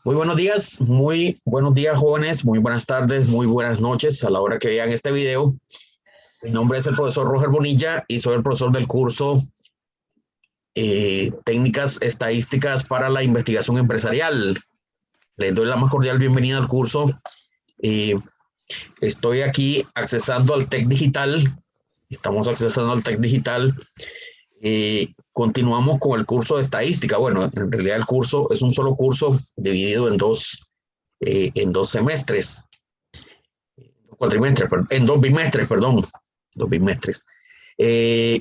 Muy buenos días jóvenes, muy buenas tardes, muy buenas noches a la hora que vean este video. Mi nombre es el profesor Roger Bonilla y soy el profesor del curso Técnicas Estadísticas para la Investigación Empresarial. Les doy la más cordial bienvenida al curso. Eh, Estoy aquí accesando al TEC Digital, estamos accesando al TEC Digital. Continuamos con el curso de estadística. Bueno, en realidad el curso es un solo curso dividido en dos semestres. Cuatrimestres, en dos bimestres, perdón, dos bimestres. Eh,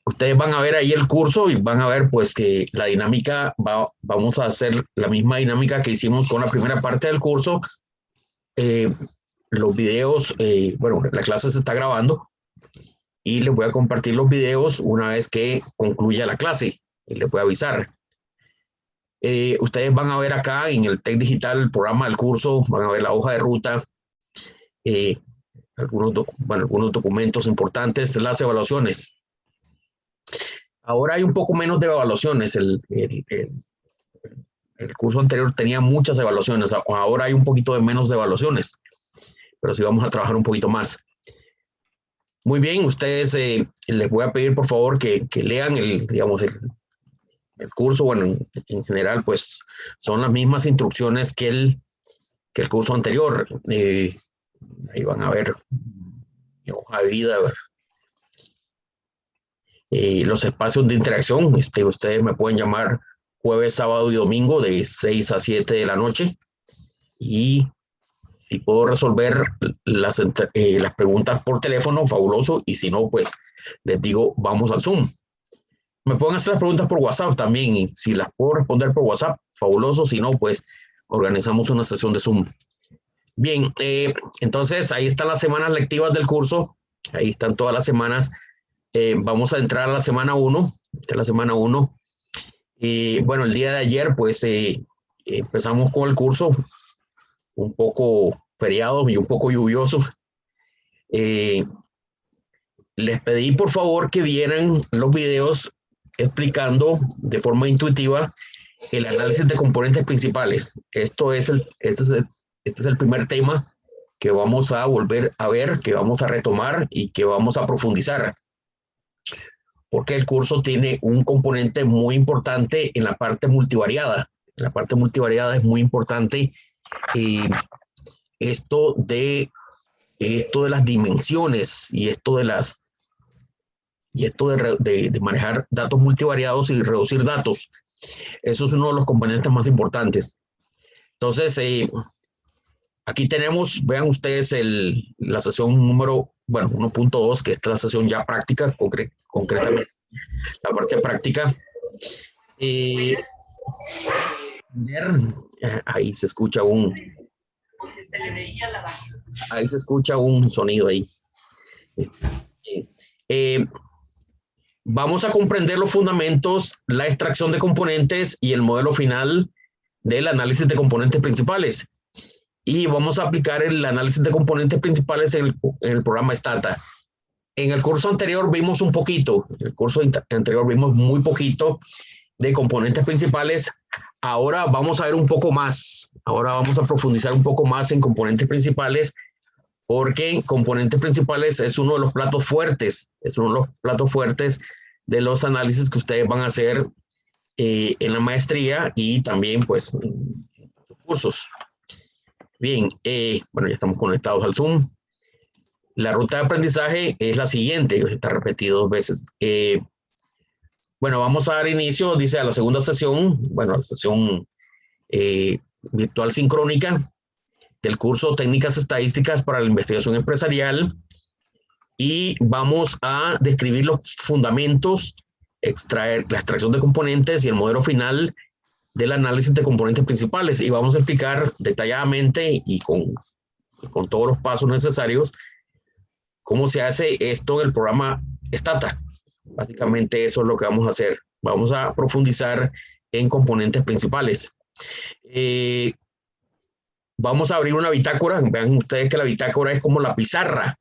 Ustedes van a ver ahí el curso y van a ver pues que la dinámica vamos a hacer la misma dinámica que hicimos con la primera parte del curso. Eh, los videos, bueno, la clase se está grabando y les voy a compartir los videos una vez que concluya la clase y les voy a avisar. Ustedes van a ver acá en el TEC Digital el programa del curso, van a ver la hoja de ruta, eh, algunos documentos importantes, las evaluaciones. Ahora hay un poco menos de evaluaciones. El curso anterior tenía muchas evaluaciones, ahora hay un poquito de menos de evaluaciones, pero sí vamos a trabajar un poquito más. Muy bien, ustedes les voy a pedir por favor que lean digamos, el curso. Bueno, en general pues son las mismas instrucciones que el curso anterior. Ahí van a ver mi hoja de vida, los espacios de interacción. Ustedes me pueden llamar jueves, sábado y domingo de 6 a 7 de la noche. Y si puedo resolver las preguntas por teléfono, fabuloso. Y si no, pues les digo, vamos al Zoom. Me pueden hacer las preguntas por WhatsApp también. Y si las puedo responder por WhatsApp, fabuloso. Si no, pues organizamos una sesión de Zoom. Bien, entonces ahí están las semanas lectivas del curso. Ahí están todas las semanas. Vamos a entrar a la semana 1. Esta es la semana 1. Bueno, el día de ayer, pues empezamos con el curso un poco feriado y un poco lluvioso. Eh, Les pedí por favor que vieran los videos explicando de forma intuitiva el análisis de componentes principales. Este es el primer tema que vamos a volver a ver, que vamos a retomar y que vamos a profundizar, porque el curso tiene un componente muy importante en la parte multivariada. La parte multivariada es muy importante. eh, esto de las dimensiones y esto de manejar datos multivariados y reducir datos. Eso es uno de los componentes más importantes. Entonces, aquí tenemos, vean ustedes la sesión número, bueno, 1.2, que es la sesión ya práctica, concretamente la parte práctica. Eh, ahí se escucha un sonido ahí. Eh, Vamos a comprender los fundamentos, la extracción de componentes y el modelo final del análisis de componentes principales. Y vamos a aplicar el análisis de componentes principales en el programa Stata. En el curso anterior vimos un poquito, en el curso anterior vimos muy poquito de componentes principales. Ahora vamos a ver un poco más. Ahora vamos a profundizar un poco más en componentes principales, porque componentes principales es uno de los platos fuertes, de los análisis que ustedes van a hacer en la maestría y también pues en sus cursos. Bien, bueno, ya estamos conectados al Zoom. La ruta de aprendizaje es la siguiente, está repetido 2 veces. Bueno, vamos a dar inicio, dice, a la segunda sesión, bueno, a la sesión virtual sincrónica del curso Técnicas Estadísticas para la Investigación Empresarial, y vamos a describir los fundamentos, extraer la extracción de componentes y el modelo final del análisis de componentes principales, y vamos a explicar detalladamente y con todos los pasos necesarios cómo se hace esto en el programa Stata. Básicamente eso es lo que vamos a hacer. Vamos a profundizar en componentes principales. Vamos a abrir una bitácora. Vean ustedes que la bitácora es como la pizarra,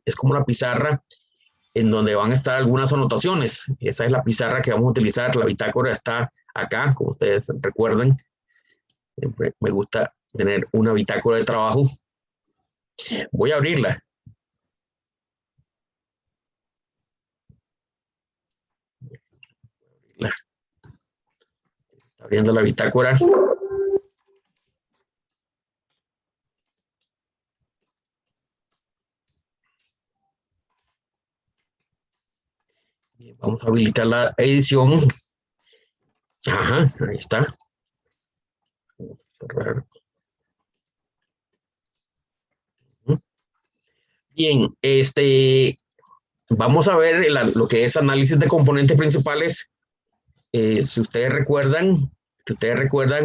en donde van a estar algunas anotaciones. Esa es la pizarra que vamos a utilizar. La bitácora está acá, como ustedes recuerden. Siempre me gusta tener una bitácora de trabajo. Voy a abrirla. Abriendo la bitácora. Bien, vamos a habilitar la edición. Ajá, ahí está. Vamos a cerrar. Bien, vamos a ver lo que es análisis de componentes principales. Si ustedes recuerdan,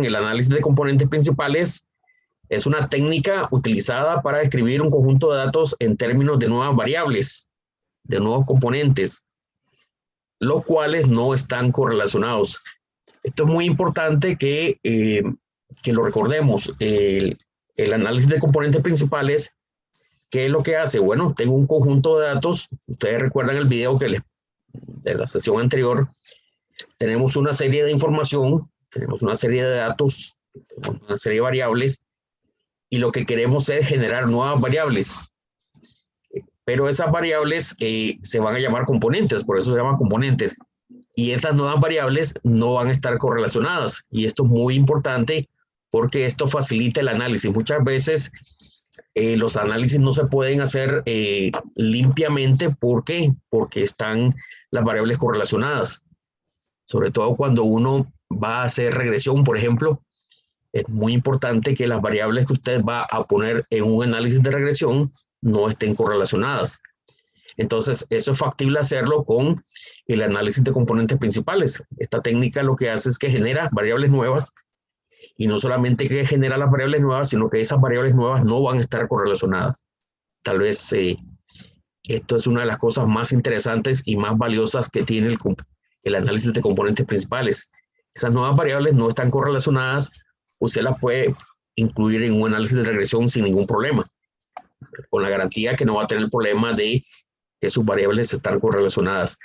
el análisis de componentes principales es una técnica utilizada para describir un conjunto de datos en términos de nuevas variables, de nuevos componentes, los cuales no están correlacionados. Esto es muy importante que lo recordemos. El análisis de componentes principales, ¿qué es lo que hace? Bueno, tengo un conjunto de datos. Ustedes recuerdan el video de la sesión anterior. Tenemos una serie de información, tenemos una serie de datos, una serie de variables, y lo que queremos es generar nuevas variables. Pero esas variables se van a llamar componentes, por eso se llaman componentes. Y estas nuevas variables no van a estar correlacionadas. Y esto es muy importante porque esto facilita el análisis. Muchas veces los análisis no se pueden hacer limpiamente. ¿Por qué? Porque están las variables correlacionadas. Sobre todo cuando uno va a hacer regresión, por ejemplo, es muy importante que las variables que usted va a poner en un análisis de regresión no estén correlacionadas. Entonces, eso es factible hacerlo con el análisis de componentes principales. Esta técnica lo que hace es que genera variables nuevas, y no solamente que genera las variables nuevas, sino que esas variables nuevas no van a estar correlacionadas. Tal vez esto es una de las cosas más interesantes y más valiosas que tiene el análisis de componentes principales. Esas nuevas variables no están correlacionadas, usted las puede incluir en un análisis de regresión sin ningún problema, con la garantía que no va a tener el problema de que sus variables están correlacionadas.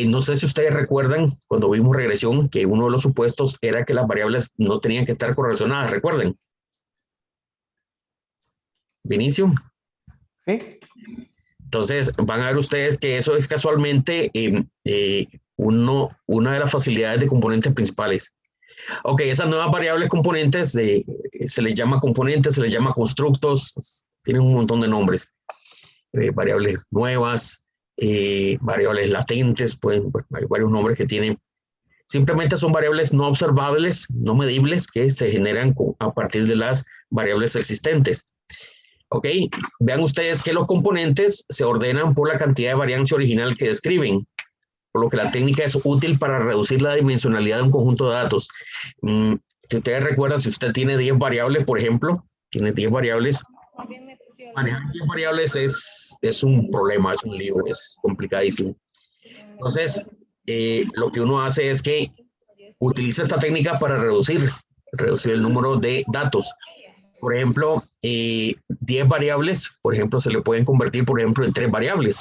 No sé si ustedes recuerdan, cuando vimos regresión, que uno de los supuestos era que las variables no tenían que estar correlacionadas, ¿recuerden? Vinicio. Sí. Entonces, van a ver ustedes que eso es casualmente una de las facilidades de componentes principales. Ok, esas nuevas variables componentes se les llama componentes, se les llama constructos, tienen un montón de nombres. Variables nuevas, variables latentes, pues, hay varios nombres que tienen. Simplemente son variables no observables, no medibles, que se generan a partir de las variables existentes. Ok, vean ustedes que los componentes se ordenan por la cantidad de variancia original que describen, por lo que la técnica es útil para reducir la dimensionalidad de un conjunto de datos. Si ustedes recuerdan, si usted tiene 10 variables, por ejemplo, tiene 10 variables, manejar 10 variables es un problema, es un lío, es complicadísimo. Entonces, lo que uno hace es que utiliza esta técnica para reducir el número de datos. Por ejemplo, 10 variables, por ejemplo, se le pueden convertir, por ejemplo, en 3 variables.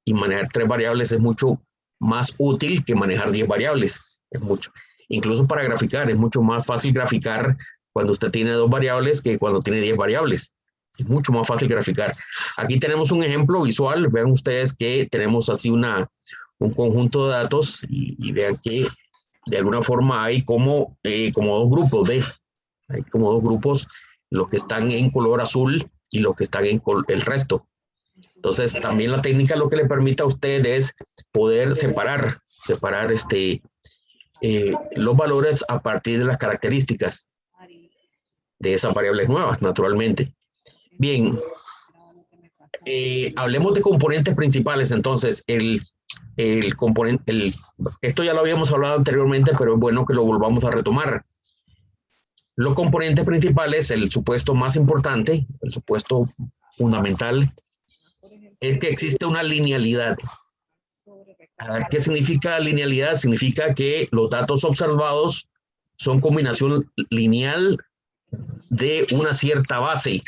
Y manejar 3 variables es mucho más útil que manejar 10 variables. Es mucho. Incluso para graficar, es mucho más fácil graficar cuando usted tiene 2 variables que cuando tiene 10 variables. Es mucho más fácil graficar. Aquí tenemos un ejemplo visual. Vean ustedes que tenemos así un conjunto de datos y vean que de alguna forma hay como 2 grupos, ¿ve? Hay como 2 grupos, los que están en color azul y los que están en el resto. Entonces, también la técnica lo que le permite a usted es poder separar los valores a partir de las características de esas variables nuevas, naturalmente. Bien, hablemos de componentes principales. Entonces, esto ya lo habíamos hablado anteriormente, pero es bueno que lo volvamos a retomar. Los componentes principales, el supuesto más importante, el supuesto fundamental, es que existe una linealidad. A ver, ¿qué significa linealidad? Significa que los datos observados son combinación lineal de una cierta base.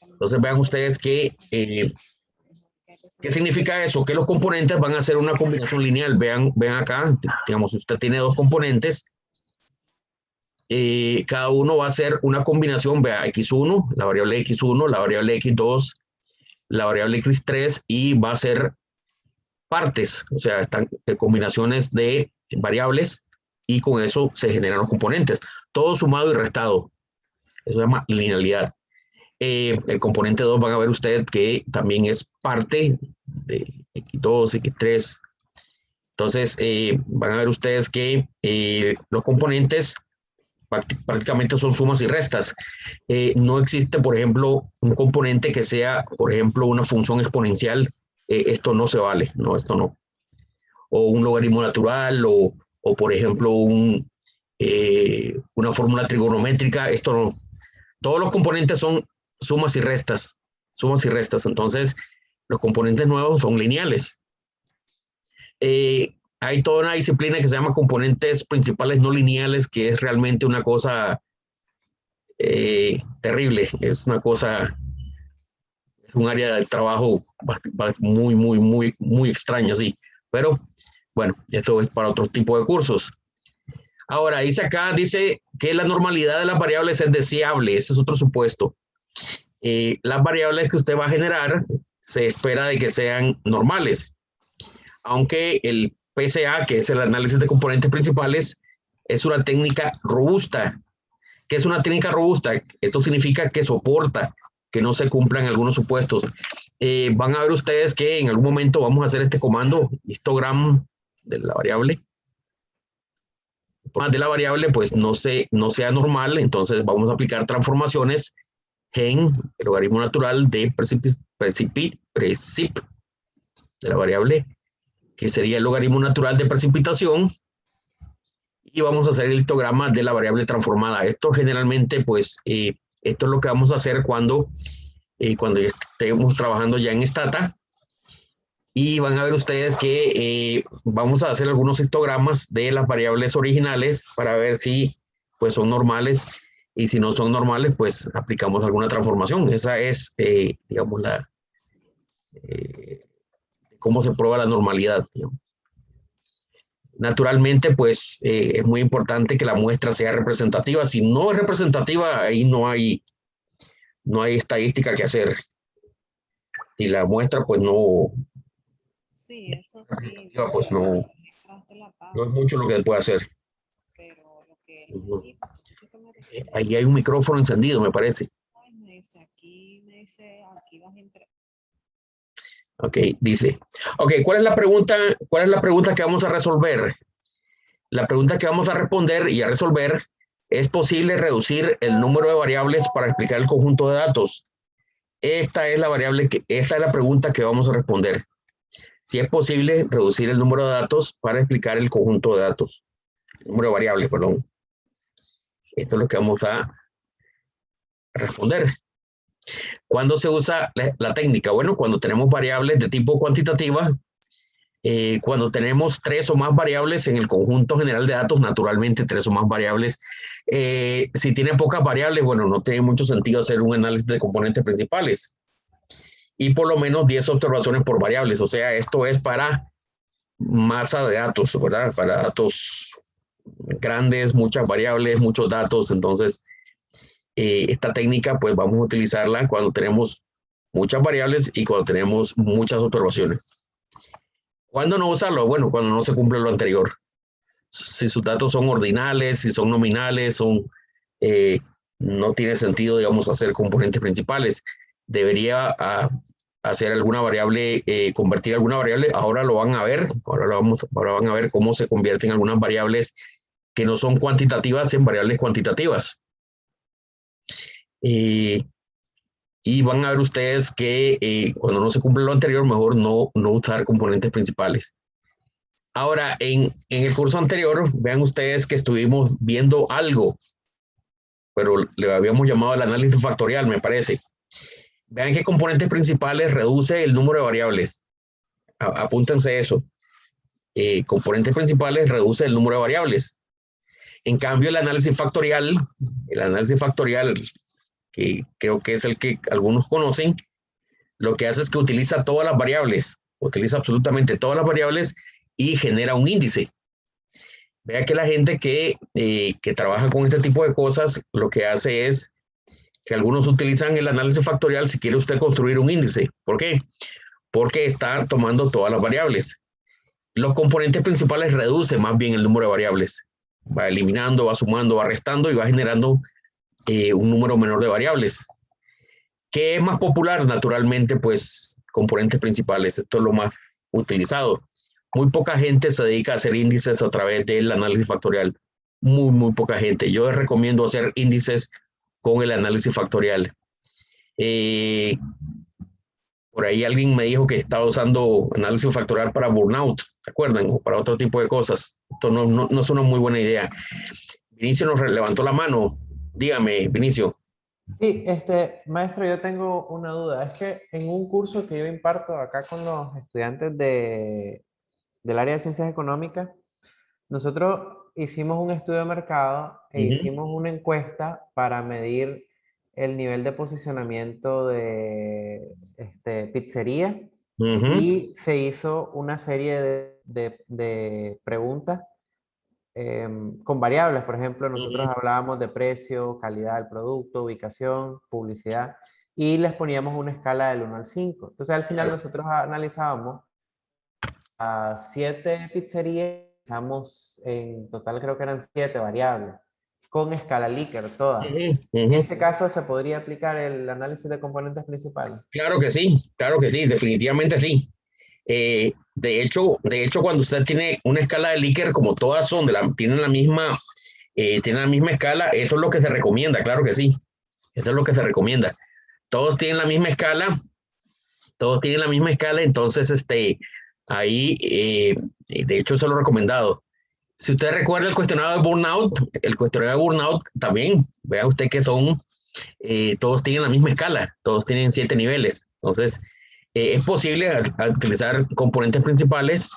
Entonces vean ustedes que, ¿qué significa eso? Que los componentes van a ser una combinación lineal. Vean acá, digamos, si usted tiene 2 componentes, cada uno va a ser una combinación, vea, x1, la variable x1, la variable x2, la variable x3 y va a ser partes, o sea, están combinaciones de variables y con eso se generan los componentes, todo sumado y restado. Eso se llama linealidad. El componente 2 van a ver ustedes que también es parte de x2, x3. Entonces, van a ver ustedes que los componentes prácticamente son sumas y restas. No existe, por ejemplo, un componente que sea, por ejemplo, una función exponencial. Esto no se vale, no, esto no. O un logaritmo natural, o por ejemplo, una fórmula trigonométrica, esto no. Todos los componentes son sumas y restas, sumas y restas. Entonces, los componentes nuevos son lineales. Hay toda una disciplina que se llama componentes principales no lineales, que es realmente una cosa terrible. Es una cosa, es un área de trabajo muy, muy, muy, muy extraña, sí. Pero, bueno, esto es para otro tipo de cursos. Ahora, dice acá, dice que la normalidad de las variables es deseable. Ese es otro supuesto. Las variables que usted va a generar se espera de que sean normales, aunque el PCA, que es el análisis de componentes principales, es una técnica robusta. ¿Qué es una técnica robusta? Esto significa que soporta que no se cumplan algunos supuestos. Van a ver ustedes que en algún momento vamos a hacer este comando, histogram de la variable. De la variable, pues no sea normal, entonces vamos a aplicar transformaciones en el logaritmo natural de de la variable, que sería el logaritmo natural de precipitación, y vamos a hacer el histograma de la variable transformada. Esto generalmente, pues, esto es lo que vamos a hacer cuando ya estemos trabajando ya en Stata, y van a ver ustedes que vamos a hacer algunos histogramas de las variables originales para ver si pues son normales, y si no son normales, pues aplicamos alguna transformación. Esa es, digamos, cómo se prueba la normalidad, digamos. Naturalmente, pues es muy importante que la muestra sea representativa. Si no es representativa, ahí no hay estadística que hacer. Y la muestra, pues no, Sí, eso sí. pues no es mucho lo que se puede hacer. Pero lo que Ahí hay un micrófono encendido, me parece. me dice, aquí vas a entrar. Ok, dice. Ok, ¿cuál es la pregunta? ¿Cuál es la pregunta que vamos a resolver? La pregunta que vamos a responder y a resolver: ¿es posible reducir el número de variables para explicar el conjunto de datos? Esta es la pregunta que vamos a responder. Si es posible reducir el número de datos para explicar el conjunto de datos. El número de variables, perdón. Esto es lo que vamos a responder. ¿Cuándo se usa la técnica? Bueno, cuando tenemos variables de tipo cuantitativa, cuando tenemos 3 o más variables en el conjunto general de datos, naturalmente 3 o más variables. Si tiene pocas variables, bueno, no tiene mucho sentido hacer un análisis de componentes principales. Y por lo menos 10 observaciones por variables. O sea, esto es para masa de datos, ¿verdad? Para datos grandes, muchas variables, muchos datos. Entonces, esta técnica, pues vamos a utilizarla cuando tenemos muchas variables y cuando tenemos muchas observaciones. ¿Cuándo no usarlo? Bueno, cuando no se cumple lo anterior. Si sus datos son ordinales, si son nominales, no tiene sentido, digamos, hacer componentes principales. Debería hacer alguna variable, convertir alguna variable. Ahora lo van a ver, ahora van a ver cómo se convierten algunas variables que no son cuantitativas en variables cuantitativas. Y van a ver ustedes que cuando no se cumple lo anterior, mejor no usar componentes principales. Ahora, en el curso anterior, vean ustedes que estuvimos viendo algo, pero le habíamos llamado el análisis factorial, me parece. Vean que componentes principales reduce el número de variables. Apúntense eso. Componentes principales reduce el número de variables. En cambio, el análisis factorial, que creo que es el que algunos conocen, lo que hace es que utiliza todas las variables, utiliza absolutamente todas las variables y genera un índice. Vea que la gente que trabaja con este tipo de cosas, lo que hace es que algunos utilizan el análisis factorial si quiere usted construir un índice. ¿Por qué? Porque está tomando todas las variables. Los componentes principales reducen más bien el número de variables. Va eliminando, va sumando, va restando y va generando un número menor de variables. ¿Qué es más popular? Naturalmente, pues componentes principales. Esto es lo más utilizado. Muy poca gente se dedica a hacer índices a través del análisis factorial. Muy poca gente. Yo les recomiendo hacer índices con el análisis factorial. Eh, por ahí alguien me dijo que estaba usando análisis factorial para burnout, ¿se acuerdan? O para otro tipo de cosas. Esto no es una muy buena idea. Vinicio nos levantó la mano. Dígame, Vinicio. Sí, maestro, yo tengo una duda. Es que en un curso que yo imparto acá con los estudiantes del área de ciencias económicas, nosotros hicimos un estudio de mercado e hicimos una encuesta para medir el nivel de posicionamiento de pizzería y se hizo una serie de preguntas con variables. Por ejemplo, nosotros hablábamos de precio, calidad del producto, ubicación, publicidad, y les poníamos una escala del 1 al 5. Entonces, al final nosotros analizábamos a 7 pizzerías, analizamos en total creo que eran 7 variables, con escala Likert todas. En este caso, ¿se podría aplicar el análisis de componentes principales? Claro que sí, definitivamente sí. De hecho, cuando usted tiene una escala de Likert, como todas son, tienen la misma escala, eso es lo que se recomienda, claro que sí. Eso es lo que se recomienda. Todos tienen la misma escala, entonces ahí, de hecho, eso es lo recomendado. Si usted recuerda el cuestionario de burnout también, vea usted que todos tienen la misma escala, todos tienen 7 niveles. Entonces, es posible utilizar componentes principales,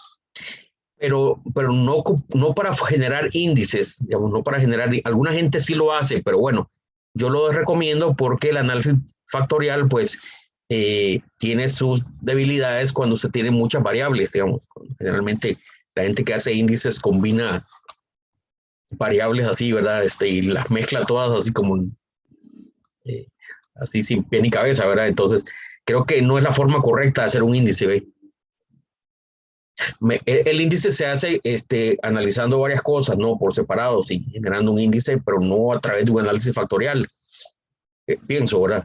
pero no para generar índices, digamos, no para generar, alguna gente sí lo hace, pero bueno, yo lo recomiendo porque el análisis factorial, pues, tiene sus debilidades cuando se tiene muchas variables, digamos. Generalmente la gente que hace índices combina variables así, ¿verdad? Y las mezcla todas así como así sin pie ni cabeza, ¿verdad? Entonces, creo que no es la forma correcta de hacer un índice, ¿ve? El índice se hace analizando varias cosas, ¿no? Por separado, sí, generando un índice, pero no a través de un análisis factorial. Pienso, ¿verdad?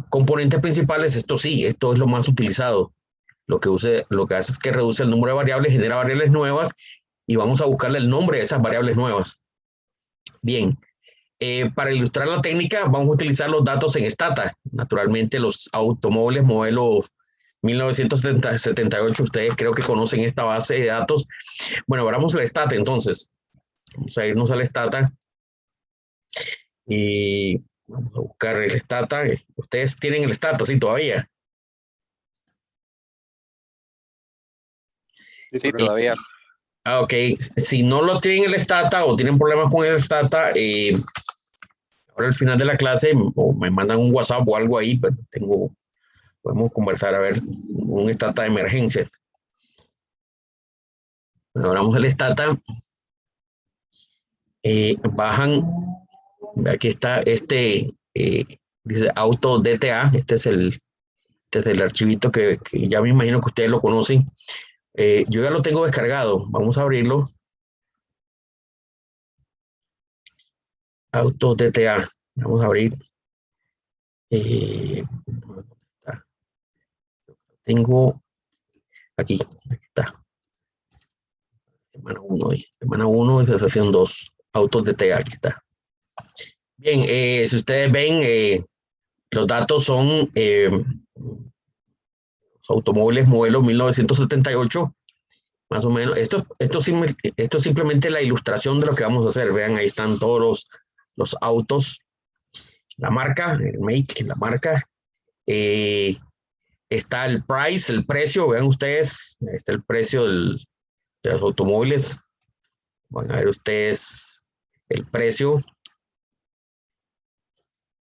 Componentes principales, esto sí, esto es lo más utilizado. Lo que hace es que reduce el número de variables, genera variables nuevas y vamos a buscarle el nombre de esas variables nuevas. Bien, para ilustrar la técnica, vamos a utilizar los datos en Stata. Naturalmente, los automóviles modelo 1978, ustedes creo que conocen esta base de datos. Bueno, abramos la Stata entonces. Vamos a irnos al Stata y vamos a buscar el Stata. Ustedes tienen el Stata, sí, todavía. Sí, todavía. Ok, si no lo tienen el Stata o tienen problemas con el Stata, ahora al final de la clase o me mandan un WhatsApp o algo ahí, pero podemos conversar a ver un Stata de emergencia. Bueno, abramos el Stata, bajan, aquí está dice Auto DTA, este es el archivito que ya me imagino que ustedes lo conocen. Yo ya lo tengo descargado, vamos a abrirlo. Auto DTA, vamos a abrir. Tengo aquí está. Semana 1 y sesión 2. Autos DTA, aquí está. Bien, si ustedes ven, los datos son los automóviles modelo 1978, más o menos. Esto es simplemente la ilustración de lo que vamos a hacer. Vean, ahí están todos los autos, la marca, el make, la marca. Está el price, el precio, vean ustedes, está el precio de los automóviles. Van a ver ustedes el precio,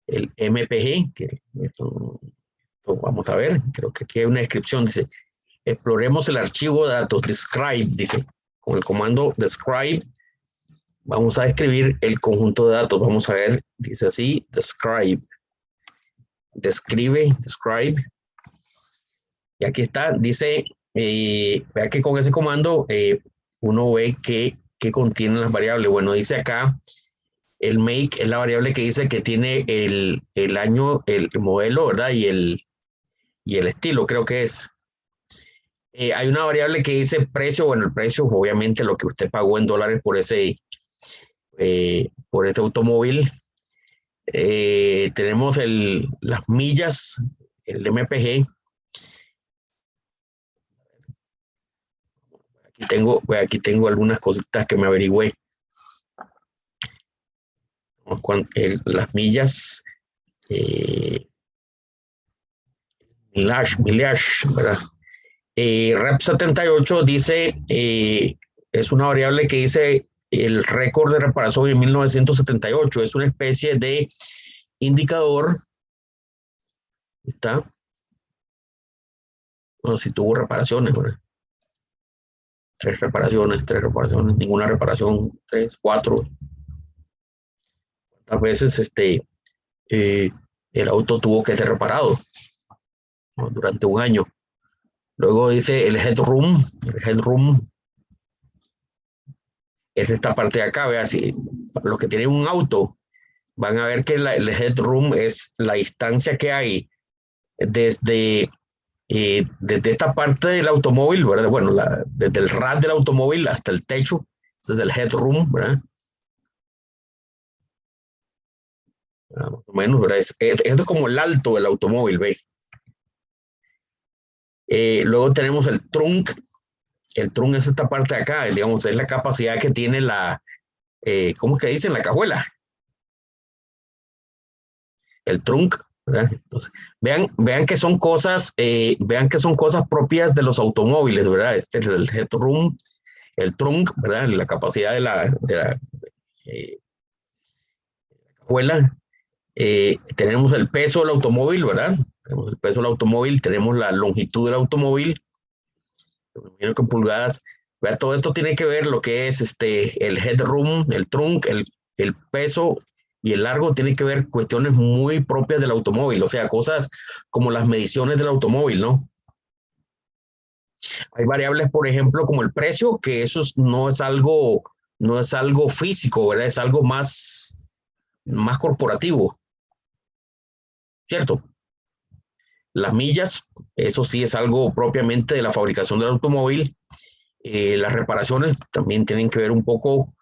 el MPG, que esto vamos a ver, creo que aquí hay una descripción, dice, exploremos el archivo de datos, describe, dice, con el comando describe, vamos a describir el conjunto de datos. Vamos a ver, dice así, describe. Describe. Y aquí está, dice, vea que con ese comando uno ve que contienen las variables. Bueno, dice acá, el make es la variable que dice que tiene el año, el modelo, ¿verdad? Y el estilo, creo que es. Hay una variable que dice precio. Bueno, el precio, obviamente, lo que usted pagó en dólares por ese automóvil. Tenemos las millas, el MPG. Aquí tengo algunas cositas que me averigüé. Las millas, millage, ¿verdad? Rep 78 dice, es una variable que dice el récord de reparación en 1978. Es una especie de indicador. ¿Está? Bueno, si tuvo reparaciones, ¿verdad? 3 reparaciones, ninguna reparación, 3, 4. ¿Cuántas veces el auto tuvo que ser reparado? ¿No? Durante un año. Luego dice el headroom. El headroom es esta parte de acá. Vea, si los que tienen un auto van a ver que el headroom es la distancia que hay desde esta parte del automóvil, ¿verdad? Bueno, desde el rack del automóvil hasta el techo. Ese es el headroom, ¿verdad? Más o menos, ¿verdad? Esto es como el alto del automóvil, ¿ve? Luego tenemos el trunk. El trunk es esta parte de acá, digamos, es la capacidad que tiene ¿cómo es que dicen? La cajuela. El trunk, ¿verdad? Entonces, vean que son cosas, propias de los automóviles, ¿verdad? Este es el headroom, el trunk, ¿verdad? La capacidad de la cajuela. Tenemos el peso del automóvil, ¿verdad? Tenemos el peso del automóvil, tenemos la longitud del automóvil, con pulgadas. ¿Verdad? Todo esto tiene que ver lo que es el headroom, el trunk, el peso y el largo, tiene que ver cuestiones muy propias del automóvil, o sea, cosas como las mediciones del automóvil, ¿no? Hay variables, por ejemplo, como el precio, que eso no es algo físico, ¿verdad? Es algo más corporativo, ¿cierto? Las millas, eso sí es algo propiamente de la fabricación del automóvil. Las reparaciones también tienen que ver un poco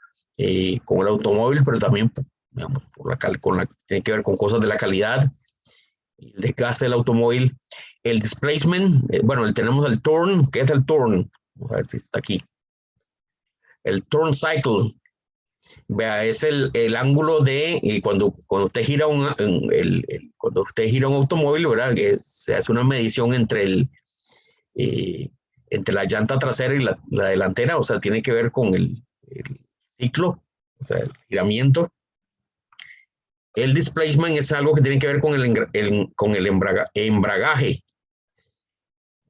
con el automóvil, pero también, digamos, tiene que ver con cosas de la calidad, el desgaste del automóvil. El displacement, bueno, tenemos el turn. ¿Qué es el turn? Vamos a ver si está aquí. El turn cycle, vea, es el ángulo de cuando usted gira cuando usted gira un automóvil, ¿verdad? Se hace una medición entre la llanta trasera y la delantera, o sea, tiene que ver con el ciclo, o sea, el giramiento. El displacement es algo que tiene que ver con el embragaje.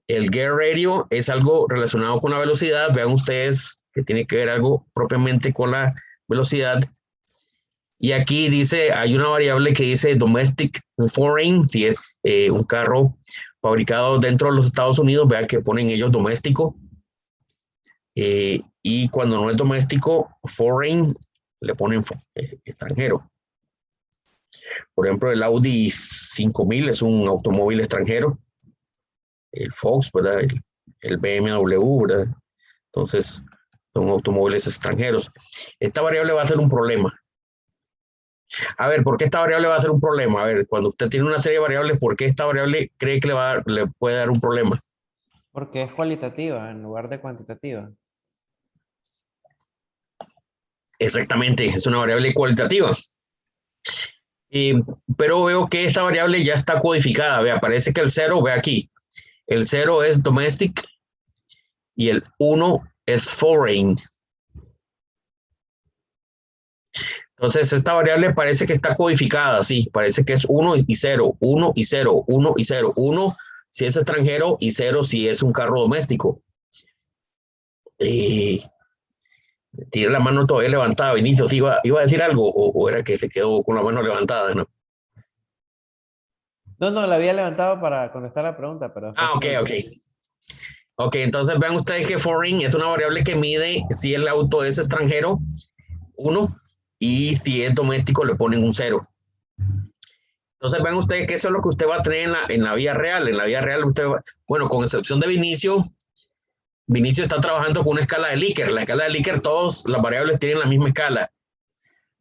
El gear radio es algo relacionado con la velocidad. Vean ustedes que tiene que ver algo propiamente con la velocidad. Y aquí dice, hay una variable que dice domestic foreign, si es un carro fabricado dentro de los Estados Unidos, vean que ponen ellos doméstico. Y cuando no es doméstico, foreign, le ponen extranjero. Por ejemplo, el Audi 5000 es un automóvil extranjero. El Fox, ¿verdad? El BMW, ¿verdad? Entonces, son automóviles extranjeros. Esta variable va a ser un problema. A ver, ¿por qué esta variable va a ser un problema? A ver, cuando usted tiene una serie de variables, ¿por qué esta variable cree que le puede dar un problema? Porque es cualitativa en lugar de cuantitativa. Exactamente, es una variable cualitativa. Pero veo que esta variable ya está codificada. Vea, parece que el 0, ve aquí, el 0 es domestic y el 1 es foreign. Entonces, esta variable parece que está codificada, sí, parece que es 1 y 0, 1 y 0, 1 y 0, 1 si es extranjero y 0 si es un carro doméstico. Tiene la mano todavía levantada, Vinicius. ¿Iba a decir algo o era que se quedó con la mano levantada? ¿No? No, no, la había levantado para contestar la pregunta, pero después Ah, se ok, me ok. olvidó. Ok, entonces vean ustedes que foreign es una variable que mide si el auto es extranjero, 1, y si es doméstico le ponen un 0. Entonces vean ustedes que eso es lo que usted va a tener en la vida real. En la vida real usted va, bueno, con excepción de Vinicio está trabajando con una escala de Likert. La escala de Likert, todas las variables tienen la misma escala.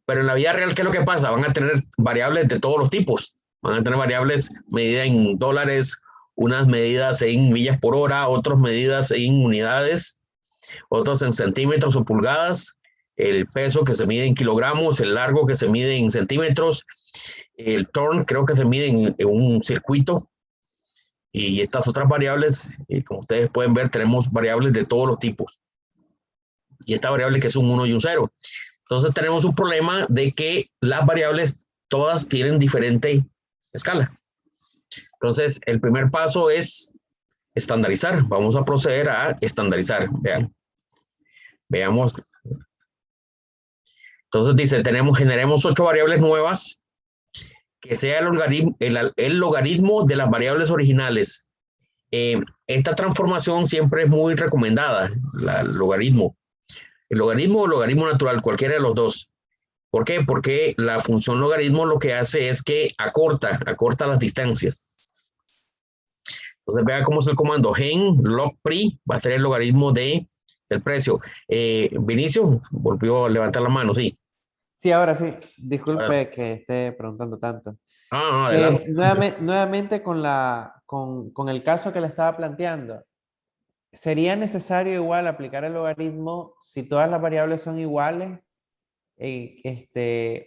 Pero en la vida real, ¿qué es lo que pasa? Van a tener variables de todos los tipos. Van a tener variables medidas en dólares, unas medidas en millas por hora, otras medidas en unidades, otros en centímetros o pulgadas, el peso que se mide en kilogramos, el largo que se mide en centímetros, el turn creo que se mide en un circuito, y estas otras variables, como ustedes pueden ver, tenemos variables de todos los tipos. Y esta variable que es un 1 y un 0. Entonces tenemos un problema de que las variables todas tienen diferente escala. Entonces el primer paso es estandarizar. Vamos a proceder a estandarizar. Vean. Veamos. Entonces dice, generemos 8 variables nuevas que sea el logaritmo de las variables originales. Esta transformación siempre es muy recomendada, el logaritmo. El logaritmo o logaritmo natural, cualquiera de los dos. ¿Por qué? Porque la función logaritmo lo que hace es que acorta las distancias. Entonces vea cómo es el comando. Gen log_pri va a ser el logaritmo del precio. Vinicio, volvió a levantar la mano, sí. Sí, ahora sí. Ahora sí. Disculpe que esté preguntando tanto. No, adelante. Nuevamente con el caso que le estaba planteando, ¿sería necesario igual aplicar el logaritmo si todas las variables son iguales?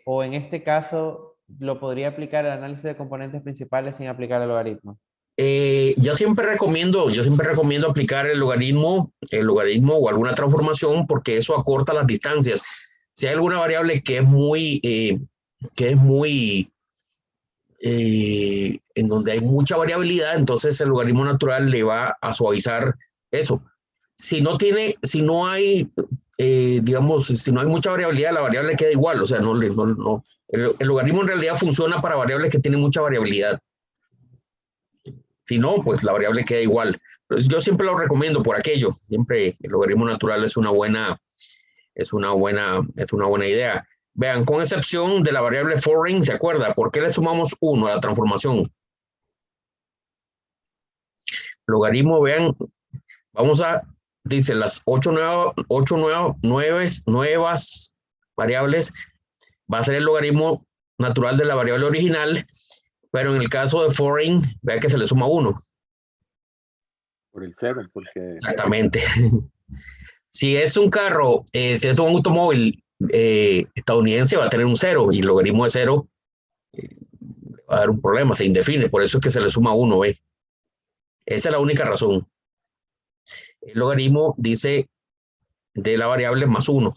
O en este caso, ¿lo podría aplicar el análisis de componentes principales sin aplicar el logaritmo? Yo siempre recomiendo aplicar el logaritmo o alguna transformación porque eso acorta las distancias. Si hay alguna variable que es muy en donde hay mucha variabilidad, entonces el logaritmo natural le va a suavizar eso. Si no hay, digamos, si no hay mucha variabilidad, la variable queda igual, o sea, el logaritmo en realidad funciona para variables que tienen mucha variabilidad. Si no, pues la variable queda igual. Entonces, yo siempre lo recomiendo por aquello. Siempre el logaritmo natural es una buena idea. Vean, con excepción de la variable foreign, ¿se acuerda? ¿Por qué le sumamos 1 a la transformación? Logaritmo, vean, dice, las 8 nuevas variables, va a ser el logaritmo natural de la variable original, pero en el caso de foreign, vean que se le suma 1. Por el 0, porque... Exactamente. Si es un carro, si es un automóvil estadounidense, va a tener un 0 y el logaritmo de 0 va a dar un problema, se indefine, por eso es que se le suma 1, ¿ve? Esa es la única razón. El logaritmo dice de la variable más 1.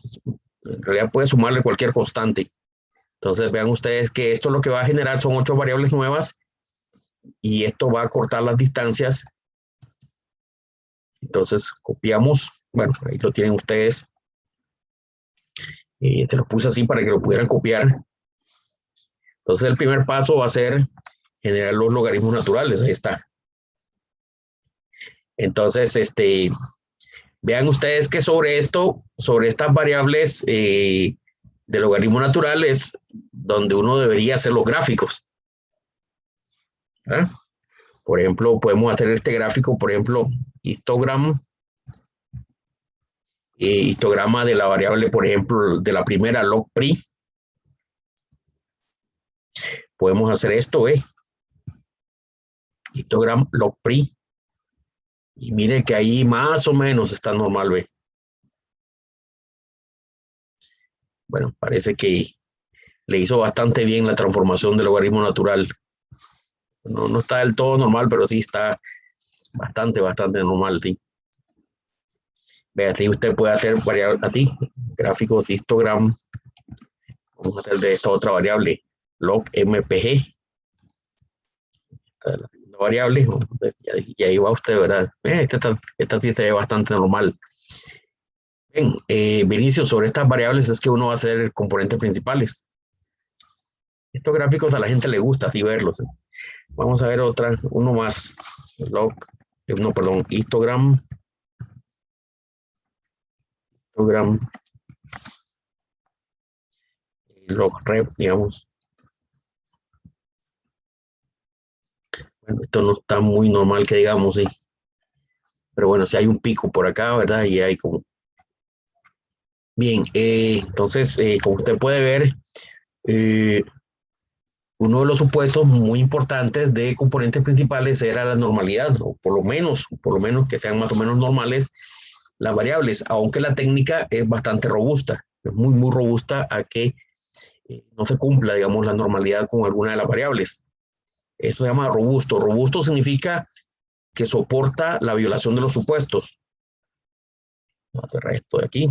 En realidad puede sumarle cualquier constante. Entonces vean ustedes que esto lo que va a generar son 8 variables nuevas y esto va a cortar las distancias. Entonces copiamos, bueno, ahí lo tienen ustedes. Te lo puse así para que lo pudieran copiar. Entonces el primer paso va a ser generar los logaritmos naturales, ahí está. Entonces, vean ustedes que sobre estas variables de logaritmos naturales, donde uno debería hacer los gráficos. ¿Ah? Por ejemplo, podemos hacer este gráfico, por ejemplo, histograma de la variable, por ejemplo, de la primera log_pri. Podemos hacer esto, histograma log_pri. Y miren que ahí más o menos está normal, ¿ve? Bueno, parece que le hizo bastante bien la transformación del logaritmo natural. No está del todo normal, pero sí está bastante normal, sí. Vea, así usted puede hacer variables así, gráficos histogram. Vamos a hacer de esta otra variable, log_mpg. Esta es la segunda variable, y ahí va usted, ¿verdad? Esta sí se ve bastante normal. Bien, Vinicio, sobre estas variables es que uno va a hacer componentes principales. Estos gráficos a la gente le gusta así verlos. Vamos a ver uno más. Log, no, perdón, histogram. Histogram. Log rep, digamos. Bueno, esto no está muy normal que digamos, sí. Pero bueno, si hay un pico por acá, ¿verdad? Y hay como... Bien, entonces, como usted puede ver, uno de los supuestos muy importantes de componentes principales era la normalidad, o por lo menos que sean más o menos normales las variables, aunque la técnica es bastante robusta, es muy, muy robusta a que no se cumpla, digamos, la normalidad con alguna de las variables. Esto se llama robusto. Robusto significa que soporta la violación de los supuestos. Voy a cerrar esto de aquí.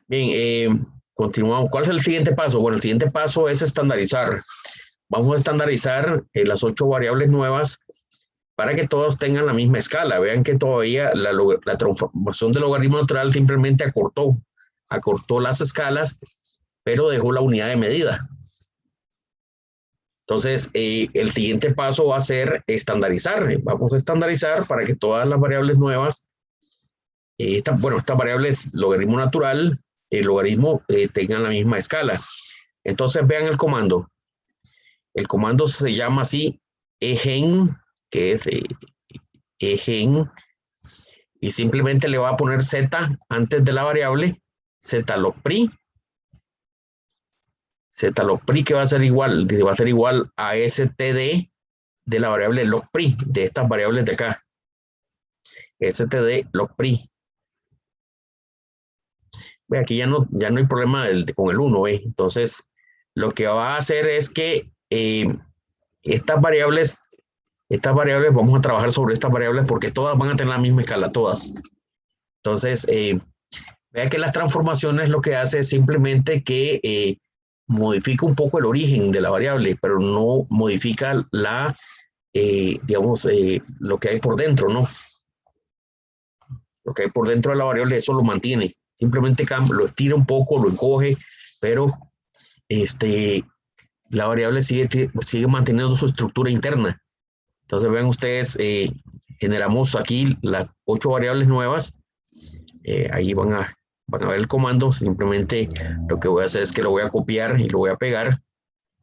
Bien, continuamos. ¿Cuál es el siguiente paso? Bueno, el siguiente paso es estandarizar. Vamos a estandarizar las 8 variables nuevas para que todas tengan la misma escala. Vean que todavía la transformación del logaritmo natural simplemente acortó las escalas, pero dejó la unidad de medida. Entonces, el siguiente paso va a ser estandarizar. Vamos a estandarizar para que todas las variables nuevas, estas variables logaritmo natural, el logaritmo tengan la misma escala. Entonces, vean el comando. El comando se llama así, egen, que es egen, y simplemente le va a poner z antes de la variable, zlogpri, zlogpri que va a ser igual a std de la variable logpri, de estas variables de acá, std logpri. Ve, aquí ya no hay problema con el 1, ¿eh? Entonces, lo que va a hacer es que estas variables, vamos a trabajar sobre estas variables porque todas van a tener la misma escala, todas. Entonces, vea que las transformaciones lo que hace es simplemente que modifica un poco el origen de la variable, pero no modifica lo que hay por dentro, ¿no? Lo que hay por dentro de la variable, eso lo mantiene. Simplemente lo estira un poco, lo encoge, pero la variable sigue manteniendo su estructura interna. Entonces, vean ustedes, generamos aquí las 8 variables nuevas. Ahí van a ver el comando. Simplemente lo que voy a hacer es que lo voy a copiar y lo voy a pegar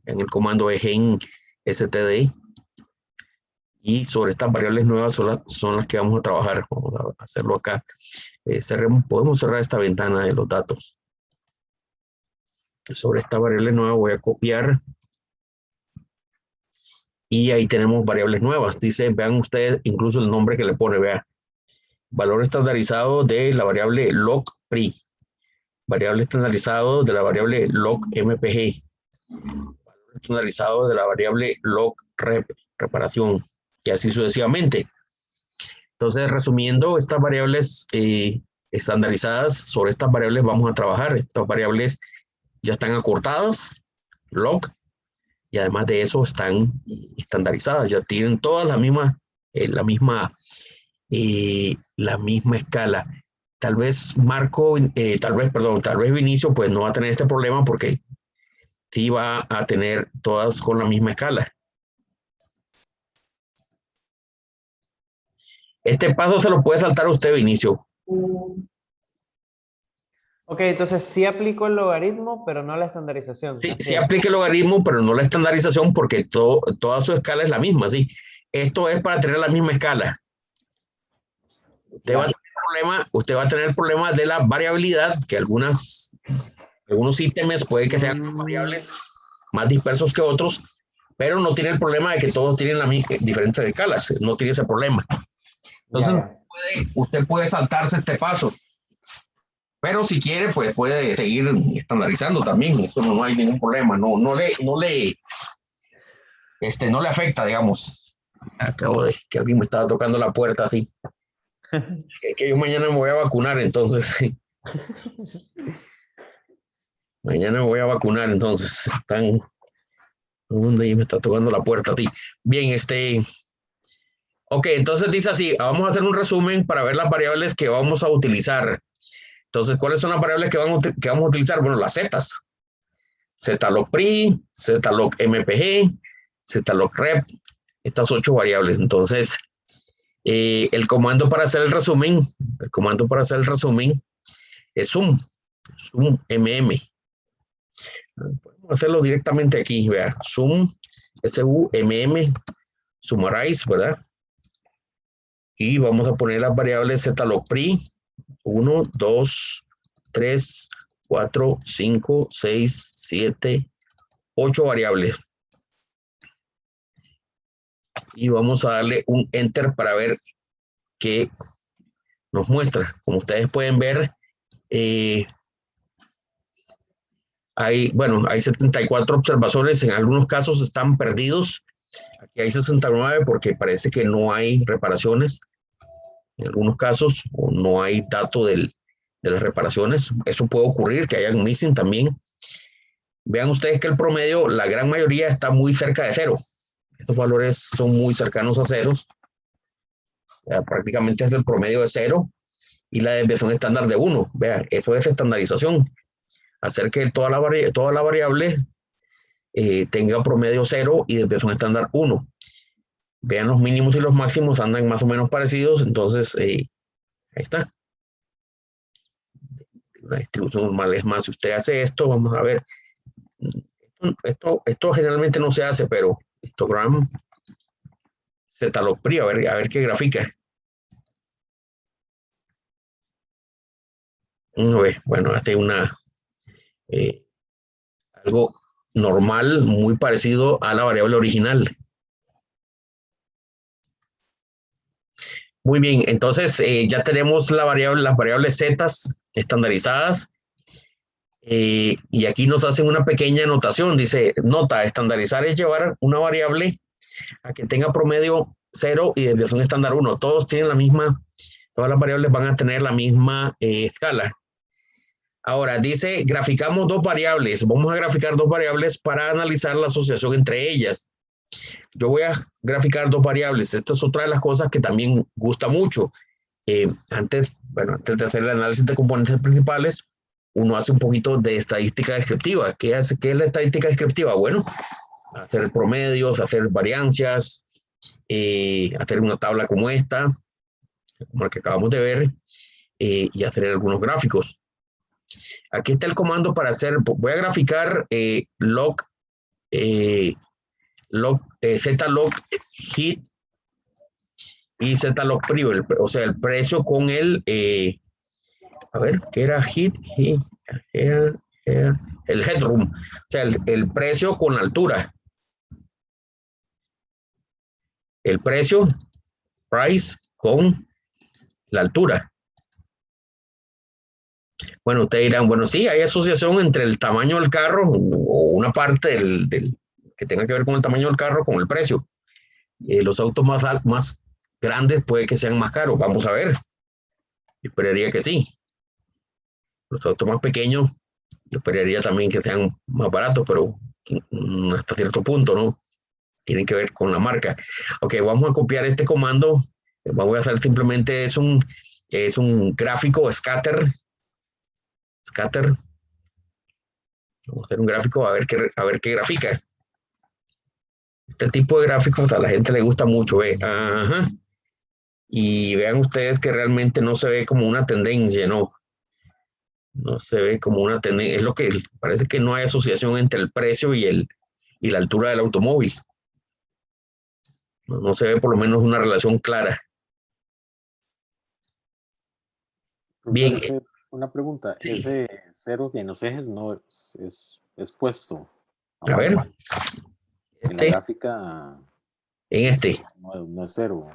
en el comando egen std. Y sobre estas variables nuevas son las que vamos a trabajar. Vamos a hacerlo acá. Podemos cerrar esta ventana de los datos. Sobre esta variable nueva voy a copiar. Y ahí tenemos variables nuevas. Dice, vean ustedes incluso el nombre que le pone, vea. Valor estandarizado de la variable logpri. Variable estandarizado de la variable logmpg. Valor estandarizado de la variable logrep, reparación. Y así sucesivamente. Entonces, resumiendo, estas variables estandarizadas, sobre estas variables vamos a trabajar. Estas variables ya están acortadas, log, y además de eso están estandarizadas, ya tienen todas la misma escala. Tal vez tal vez Vinicio pues no va a tener este problema porque sí va a tener todas con la misma escala. Este paso se lo puede saltar a usted, Vinicio. Ok, entonces sí aplico el logaritmo, pero no la estandarización. Sí aplica el logaritmo, pero no la estandarización porque toda su escala es la misma, ¿sí? Esto es para tener la misma escala. Usted va a tener el problema de la variabilidad, que algunos ítems puede que sean variables más dispersos que otros, pero no tiene el problema de que todos tienen diferentes escalas, no tiene ese problema. Entonces, usted puede saltarse este paso. Pero si quiere, pues puede seguir estandarizando también. Eso no hay ningún problema. No le afecta, digamos. Acabo de que alguien me estaba tocando la puerta así. que yo mañana me voy a vacunar, entonces. Mañana me voy a vacunar, entonces. ¿Dónde me está tocando la puerta a ti? Bien, Ok, entonces dice así, vamos a hacer un resumen para ver las variables que vamos a utilizar. Entonces, ¿cuáles son las variables que vamos a utilizar? Bueno, las zetas. Zlog.pri, Zlog.mpg, Zlog.rep, estas 8 variables. Entonces, el comando para hacer el resumen es sum mm. Podemos hacerlo directamente aquí, vea, sum, summ, summarize, ¿verdad? Y vamos a poner las variables Zlog.pri, 1, 2, 3, 4, 5, 6, 7, 8 variables. Y vamos a darle un enter para ver qué nos muestra. Como ustedes pueden ver, hay 74 observadores, en algunos casos están perdidos. Aquí hay 69 porque parece que no hay reparaciones. En algunos casos o no hay dato de las reparaciones. Eso puede ocurrir, que hayan missing también. Vean ustedes que el promedio, la gran mayoría está muy cerca de 0. Estos valores son muy cercanos a ceros. Prácticamente es el promedio de 0 y la desviación estándar de 1. Vean, eso es estandarización. Hacer que toda la variable tenga promedio 0 y desviación estándar 1. Vean, los mínimos y los máximos andan más o menos parecidos, entonces ahí está. La distribución normal es más, si usted hace esto, vamos a ver. Esto generalmente no se hace, pero histogram Zlog.pri, a ver qué grafica. Bueno, hace algo normal, muy parecido a la variable original. Muy bien, entonces ya tenemos las variables z estandarizadas. Y aquí nos hacen una pequeña anotación. Dice, nota, estandarizar es llevar una variable a que tenga promedio 0 y desviación estándar 1. Todas las variables van a tener la misma escala. Ahora, dice, graficamos 2 variables. Vamos a graficar 2 variables para analizar la asociación entre ellas. Yo voy a graficar 2 variables. Esto es otra de las cosas que también gusta mucho. Antes de hacer el análisis de componentes principales, uno hace un poquito de estadística descriptiva. ¿Qué es la estadística descriptiva? Bueno, hacer promedios, hacer variancias, hacer una tabla como esta, como la que acabamos de ver, y hacer algunos gráficos. Aquí está el comando para hacer, voy a graficar zlog hit y Zlog.pri, o sea, el precio con el, a ver, ¿qué era hit? El headroom, o sea, el precio con la altura. El precio, price, con la altura. Bueno, ustedes dirán, bueno, sí, hay asociación entre el tamaño del carro o una parte que tenga que ver con el tamaño del carro con el precio. Los autos más grandes puede que sean más caros. Vamos a ver. Yo esperaría que sí. Los autos más pequeños, yo esperaría también que sean más baratos, pero hasta cierto punto, ¿no? Tienen que ver con la marca. Ok, vamos a copiar este comando. Vamos a hacer simplemente, es un gráfico scatter. Vamos a hacer un gráfico a ver qué grafica. Este tipo de gráficos a la gente le gusta mucho, ¿ve? Ajá. Y vean ustedes que realmente no se ve como una tendencia, ¿no? No se ve como una tendencia. Es lo que parece que no hay asociación entre el precio y la altura del automóvil. No se ve por lo menos una relación clara. Bien. Una pregunta. Sí. Ese 0 en los ejes no es puesto. A ver. En la gráfica. En este. No es 0.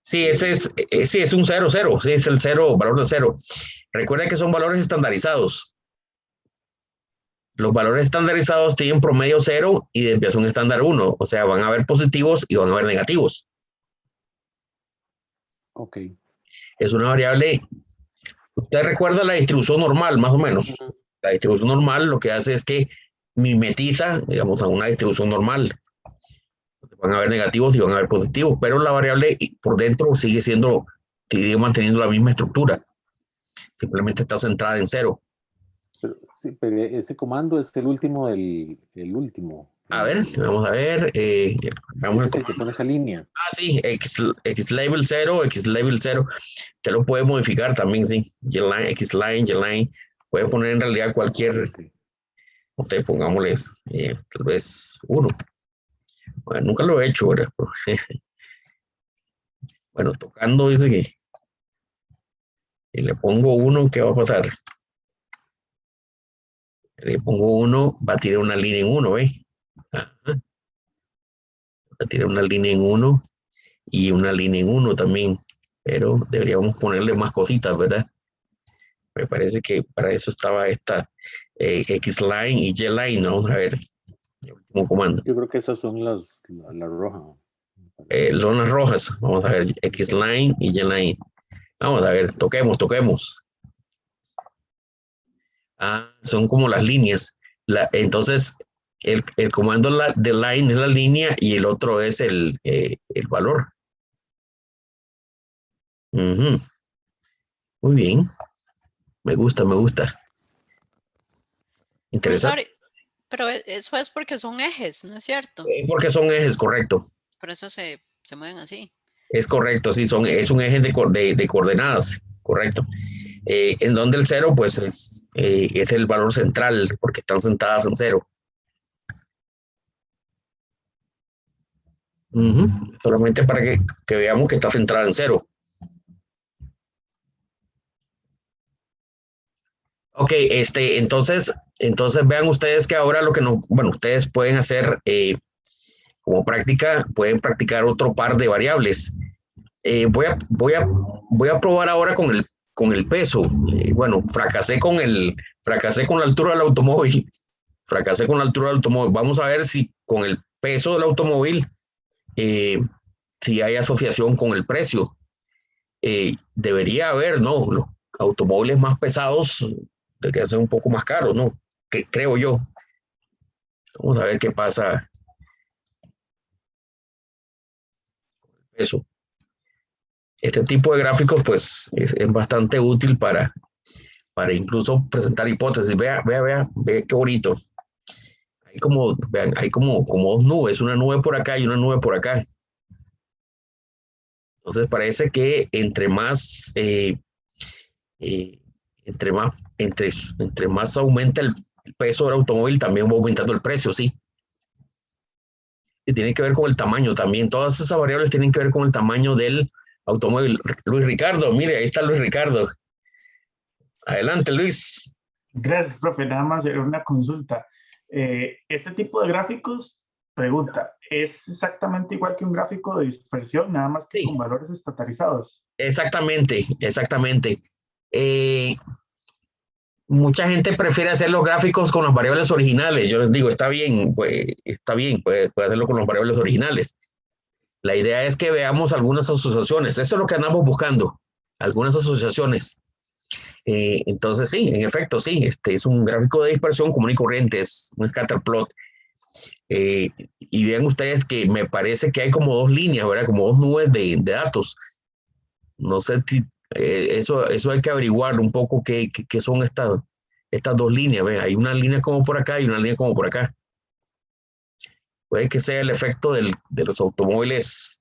Sí, ese es un 0, 0. Sí, es el 0, valor de 0. Recuerda que son valores estandarizados. Los valores estandarizados tienen promedio 0 y desviación estándar 1. O sea, van a haber positivos y van a haber negativos. Ok. Es una variable. Usted recuerda la distribución normal, más o menos. La distribución normal lo que hace es que mimetiza, digamos, a una distribución normal. Van a haber negativos y van a haber positivos, pero la variable por dentro sigue manteniendo la misma estructura. simplemente está centrada en 0. Sí, pero ese comando es el último el último. A ver, vamos a ver. Vamos Ese a es el que pone esa línea. sí, X-Label 0, X-Label 0. Te lo puede modificar también, sí. Y-line, X-Line, Y-Line. Puede poner en realidad cualquier, Sí. no sé, pongámosles tal vez 1. Bueno, nunca lo he hecho, ¿verdad? Bueno, tocando dice que si le pongo 1, ¿qué va a pasar? Le pongo 1, va a tirar una línea en 1, ¿ve? Ajá. Va a tirar una línea en 1 y una línea en 1 también. Pero deberíamos ponerle más cositas, ¿verdad? Me parece que para eso estaba esta X-Line y Y-Line. Vamos a ver el último comando. Yo creo que esas son la roja. Lonas rojas. Vamos a ver X-Line y Y-Line. Vamos a ver, toquemos. Ah, son como las líneas. Entonces, el comando de line es la línea y el otro es el valor. Uh-huh. Muy bien. Me gusta. Interesante. Profesor, pero eso es porque son ejes, ¿no es cierto? Porque son ejes, correcto. Por eso se mueven así. Es correcto, sí, es un eje de coordenadas, correcto. En donde el 0, pues es el valor central, porque están sentadas en 0. Uh-huh. Solamente para que veamos que está centrada en 0. Ok, entonces vean ustedes que ahora lo que no, bueno, ustedes pueden hacer como práctica, pueden practicar otro par de variables. Voy a probar ahora con el peso. Bueno, fracasé con la altura del automóvil. Vamos a ver si con el peso del automóvil, si hay asociación con el precio. Debería haber, ¿no? Los automóviles más pesados deberían ser un poco más caros, ¿no? Creo yo. Vamos a ver qué pasa. Eso. Este tipo de gráficos, pues, es bastante útil para incluso presentar hipótesis. Vea qué bonito. Hay como 2 nubes, una nube por acá y una nube por acá. Entonces parece que entre más aumenta el peso del automóvil, también va aumentando el precio, sí. Y tiene que ver con el tamaño también. Todas esas variables tienen que ver con el tamaño del automóvil. Luis Ricardo, mire, ahí está Luis Ricardo. Adelante, Luis. Gracias, profe. Nada más era una consulta. Este tipo de gráficos, pregunta, ¿es exactamente igual que un gráfico de dispersión, nada más que Sí. con valores estatarizados? Exactamente. Mucha gente prefiere hacer los gráficos con las variables originales. Yo les digo, está bien, puede hacerlo con las variables originales. La idea es que veamos algunas asociaciones. Eso es lo que andamos buscando, algunas asociaciones. Entonces, sí, en efecto, sí, es un gráfico de dispersión común y corriente, es un scatter plot. Y vean ustedes que me parece que hay como 2 líneas, ¿verdad? Como 2 nubes de datos. No sé si eso hay que averiguar un poco qué son estas 2 líneas. ¿Ve? Hay una línea como por acá y una línea como por acá. Puede que sea el efecto de los automóviles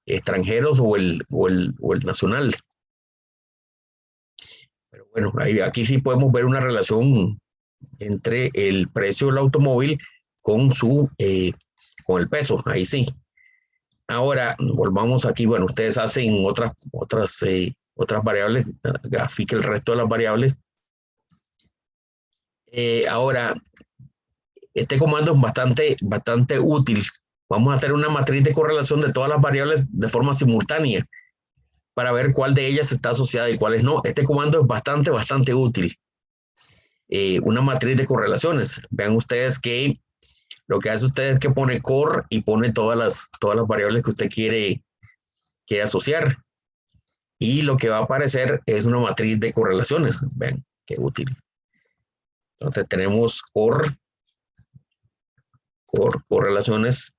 extranjeros o el nacional. Pero bueno, aquí sí podemos ver una relación entre el precio del automóvil con con el peso. Ahí sí. Ahora, volvamos aquí. Bueno, ustedes hacen otras variables, grafique el resto de las variables. Ahora, este comando es bastante útil. Vamos a hacer una matriz de correlación de todas las variables de forma simultánea para ver cuál de ellas está asociada y cuáles no. Este comando es bastante útil. Una matriz de correlaciones. Vean ustedes que lo que hace usted es que pone core y pone todas las variables que usted quiere asociar. Y lo que va a aparecer es una matriz de correlaciones. Vean, qué útil. Entonces tenemos core correlaciones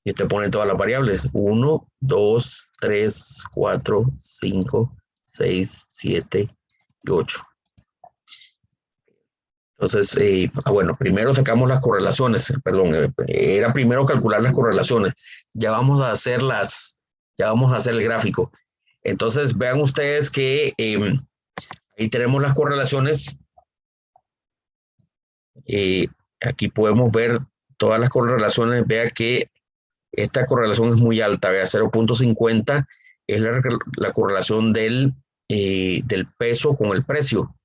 y usted pone todas las variables. 1, 2, 3, 4, 5, 6, 7 y 8. Entonces, bueno, primero sacamos las correlaciones, perdón, era primero calcular las correlaciones. Ya vamos a hacer el gráfico. Entonces, vean ustedes que ahí tenemos las correlaciones. Aquí podemos ver todas las correlaciones. Vea que esta correlación es muy alta. Vea, 0.50 es la correlación del peso con el precio.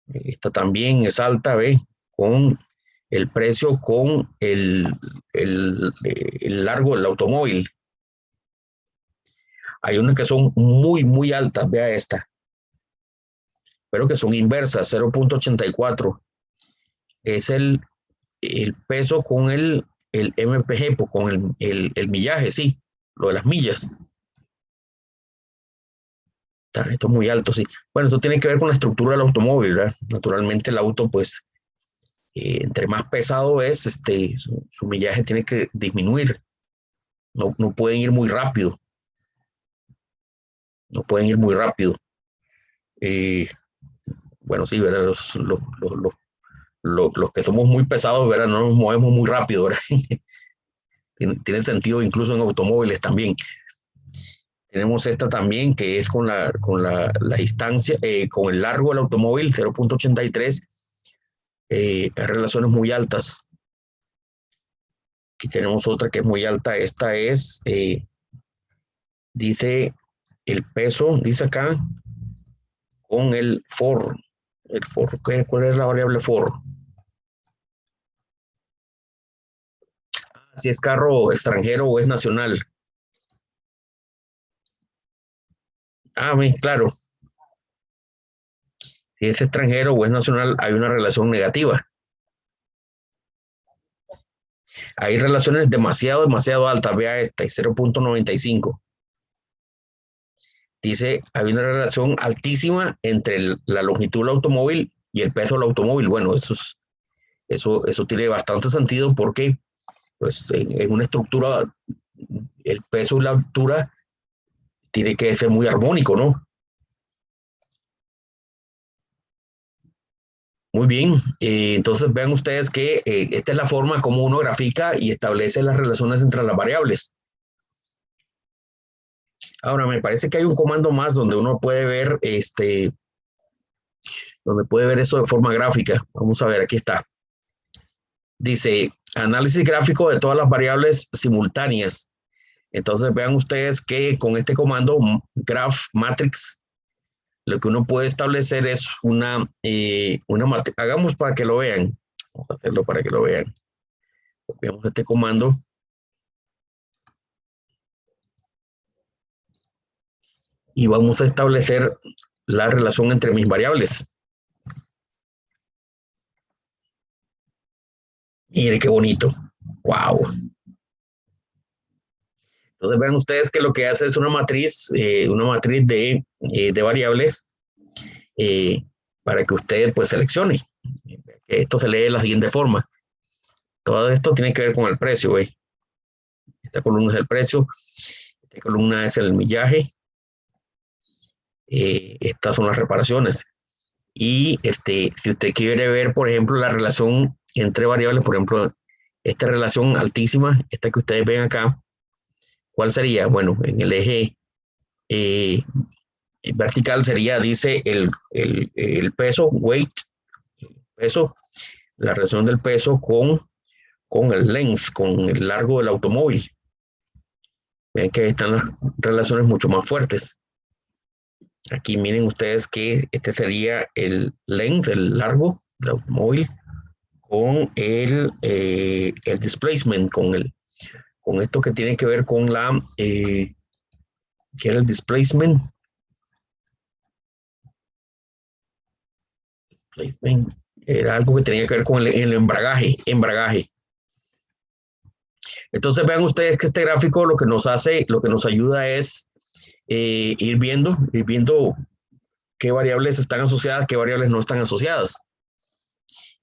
Esta también es alta, ¿ve? Con el precio con el largo del automóvil. Hay unas que son muy, muy altas, vea esta. Pero que son inversas, 0.84. Es el peso con el MPG, pues con el millaje, sí, lo de las millas. Esto es muy alto, sí. Bueno, esto tiene que ver con la estructura del automóvil, ¿verdad? Naturalmente el auto, pues, entre más pesado es, su millaje tiene que disminuir. No pueden ir muy rápido. No pueden ir muy rápido. Bueno, sí, ¿verdad? Los que somos muy pesados, ¿verdad? No nos movemos muy rápido, ¿verdad? Tiene sentido incluso en automóviles también. Tenemos esta también, que es con la distancia, con el largo del automóvil, 0.83, hay relaciones muy altas. Aquí tenemos otra que es muy alta. Esta es, dice el peso, dice acá, con el FOR. El FOR, ¿cuál es la variable FOR? Si es carro extranjero o es nacional. Claro. Si es extranjero o es nacional, hay una relación negativa. Hay relaciones demasiado altas. Vea esta, 0.95. Dice, hay una relación altísima entre la longitud del automóvil y el peso del automóvil. Bueno, eso tiene bastante sentido porque pues, en una estructura, el peso y la altura tiene que ser muy armónico, ¿no? Muy bien, entonces vean ustedes que esta es la forma como uno grafica y establece las relaciones entre las variables. Ahora, me parece que hay un comando más donde uno puede ver donde puede ver eso de forma gráfica. Vamos a ver, aquí está. Dice, análisis gráfico de todas las variables simultáneas. Entonces vean ustedes que con este comando, graph matrix, lo que uno puede establecer es una matriz. Hagamos para que lo vean. Vamos a hacerlo para que lo vean. Copiamos este comando. Y vamos a establecer la relación entre mis variables. Miren qué bonito. Wow. Entonces vean ustedes que lo que hace es una matriz de variables para que usted pues seleccione. Esto se lee de la siguiente forma. Todo esto tiene que ver con el precio. Esta columna es el precio. Esta columna es el millaje. Estas son las reparaciones. Y si usted quiere ver, por ejemplo, la relación entre variables, por ejemplo, esta relación altísima, esta que ustedes ven acá, ¿cuál sería? Bueno, en el eje vertical sería, dice, el peso, weight, peso, la relación del peso con el length, con el largo del automóvil. Ven que están las relaciones mucho más fuertes. Aquí miren ustedes que este sería el length, el largo del automóvil, con el displacement, con esto que tiene que ver con que era el displacement. Era algo que tenía que ver con el embragaje. Entonces vean ustedes que este gráfico lo que nos ayuda es ir viendo qué variables están asociadas, qué variables no están asociadas.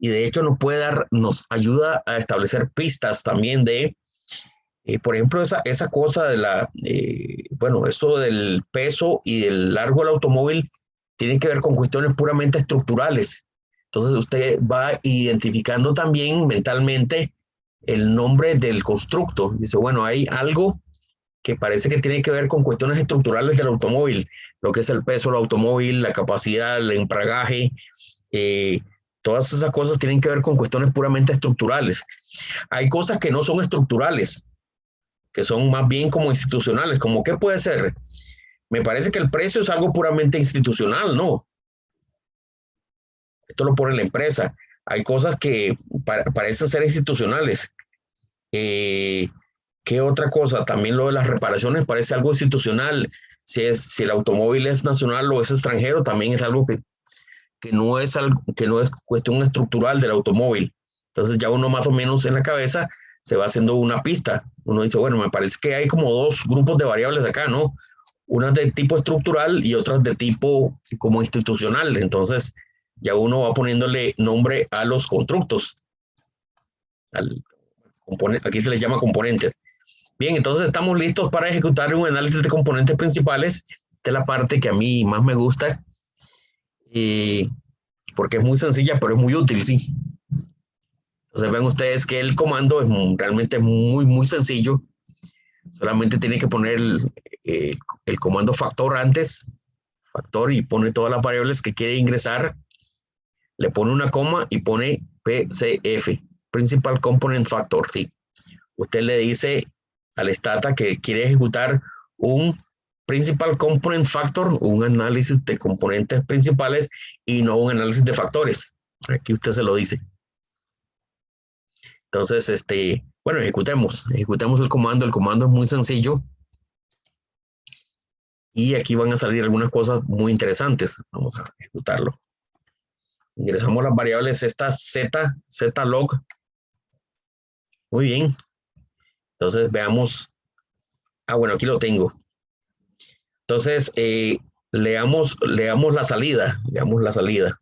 Y de hecho nos ayuda a establecer pistas también de Por ejemplo, esa cosa de bueno, esto del peso y del largo del automóvil tiene que ver con cuestiones puramente estructurales. Entonces usted va identificando también mentalmente el nombre del constructo. Dice, bueno, hay algo que parece que tiene que ver con cuestiones estructurales del automóvil, lo que es el peso del automóvil, la capacidad, el embragaje, todas esas cosas tienen que ver con cuestiones puramente estructurales. Hay cosas que no son estructurales, que son más bien como institucionales, como ¿qué puede ser? Me parece que el precio es algo puramente institucional, ¿no? Esto lo pone la empresa. Hay cosas que parecen ser institucionales. ¿Qué otra cosa? También lo de las reparaciones parece algo institucional. Si el automóvil es nacional o es extranjero, también es algo que no es cuestión estructural del automóvil. Entonces ya uno más o menos en la cabeza se va haciendo una pista. Uno dice, bueno, me parece que hay como dos grupos de variables acá, ¿no? Unas de tipo estructural y otras de tipo como institucional. Entonces ya uno va poniéndole nombre a los constructos. Aquí se les llama componentes. Bien, entonces estamos listos para ejecutar un análisis de componentes principales. Esta es la parte que a mí más me gusta, porque es muy sencilla, pero es muy útil, ¿sí? Entonces ven ustedes que el comando es realmente muy, muy sencillo. Solamente tiene que poner el comando factor antes, factor, y pone todas las variables que quiere ingresar. Le pone una coma y pone PCF, Principal Component Factor, ¿sí? Usted le dice al Stata que quiere ejecutar un Principal Component Factor, un análisis de componentes principales y no un análisis de factores. Aquí usted se lo dice. Entonces, bueno, ejecutemos el comando. El comando es muy sencillo. Y aquí van a salir algunas cosas muy interesantes. Vamos a ejecutarlo. Ingresamos las variables estas zlog. Muy bien. Entonces veamos. Bueno, aquí lo tengo. Entonces, leamos la salida. Leamos la salida.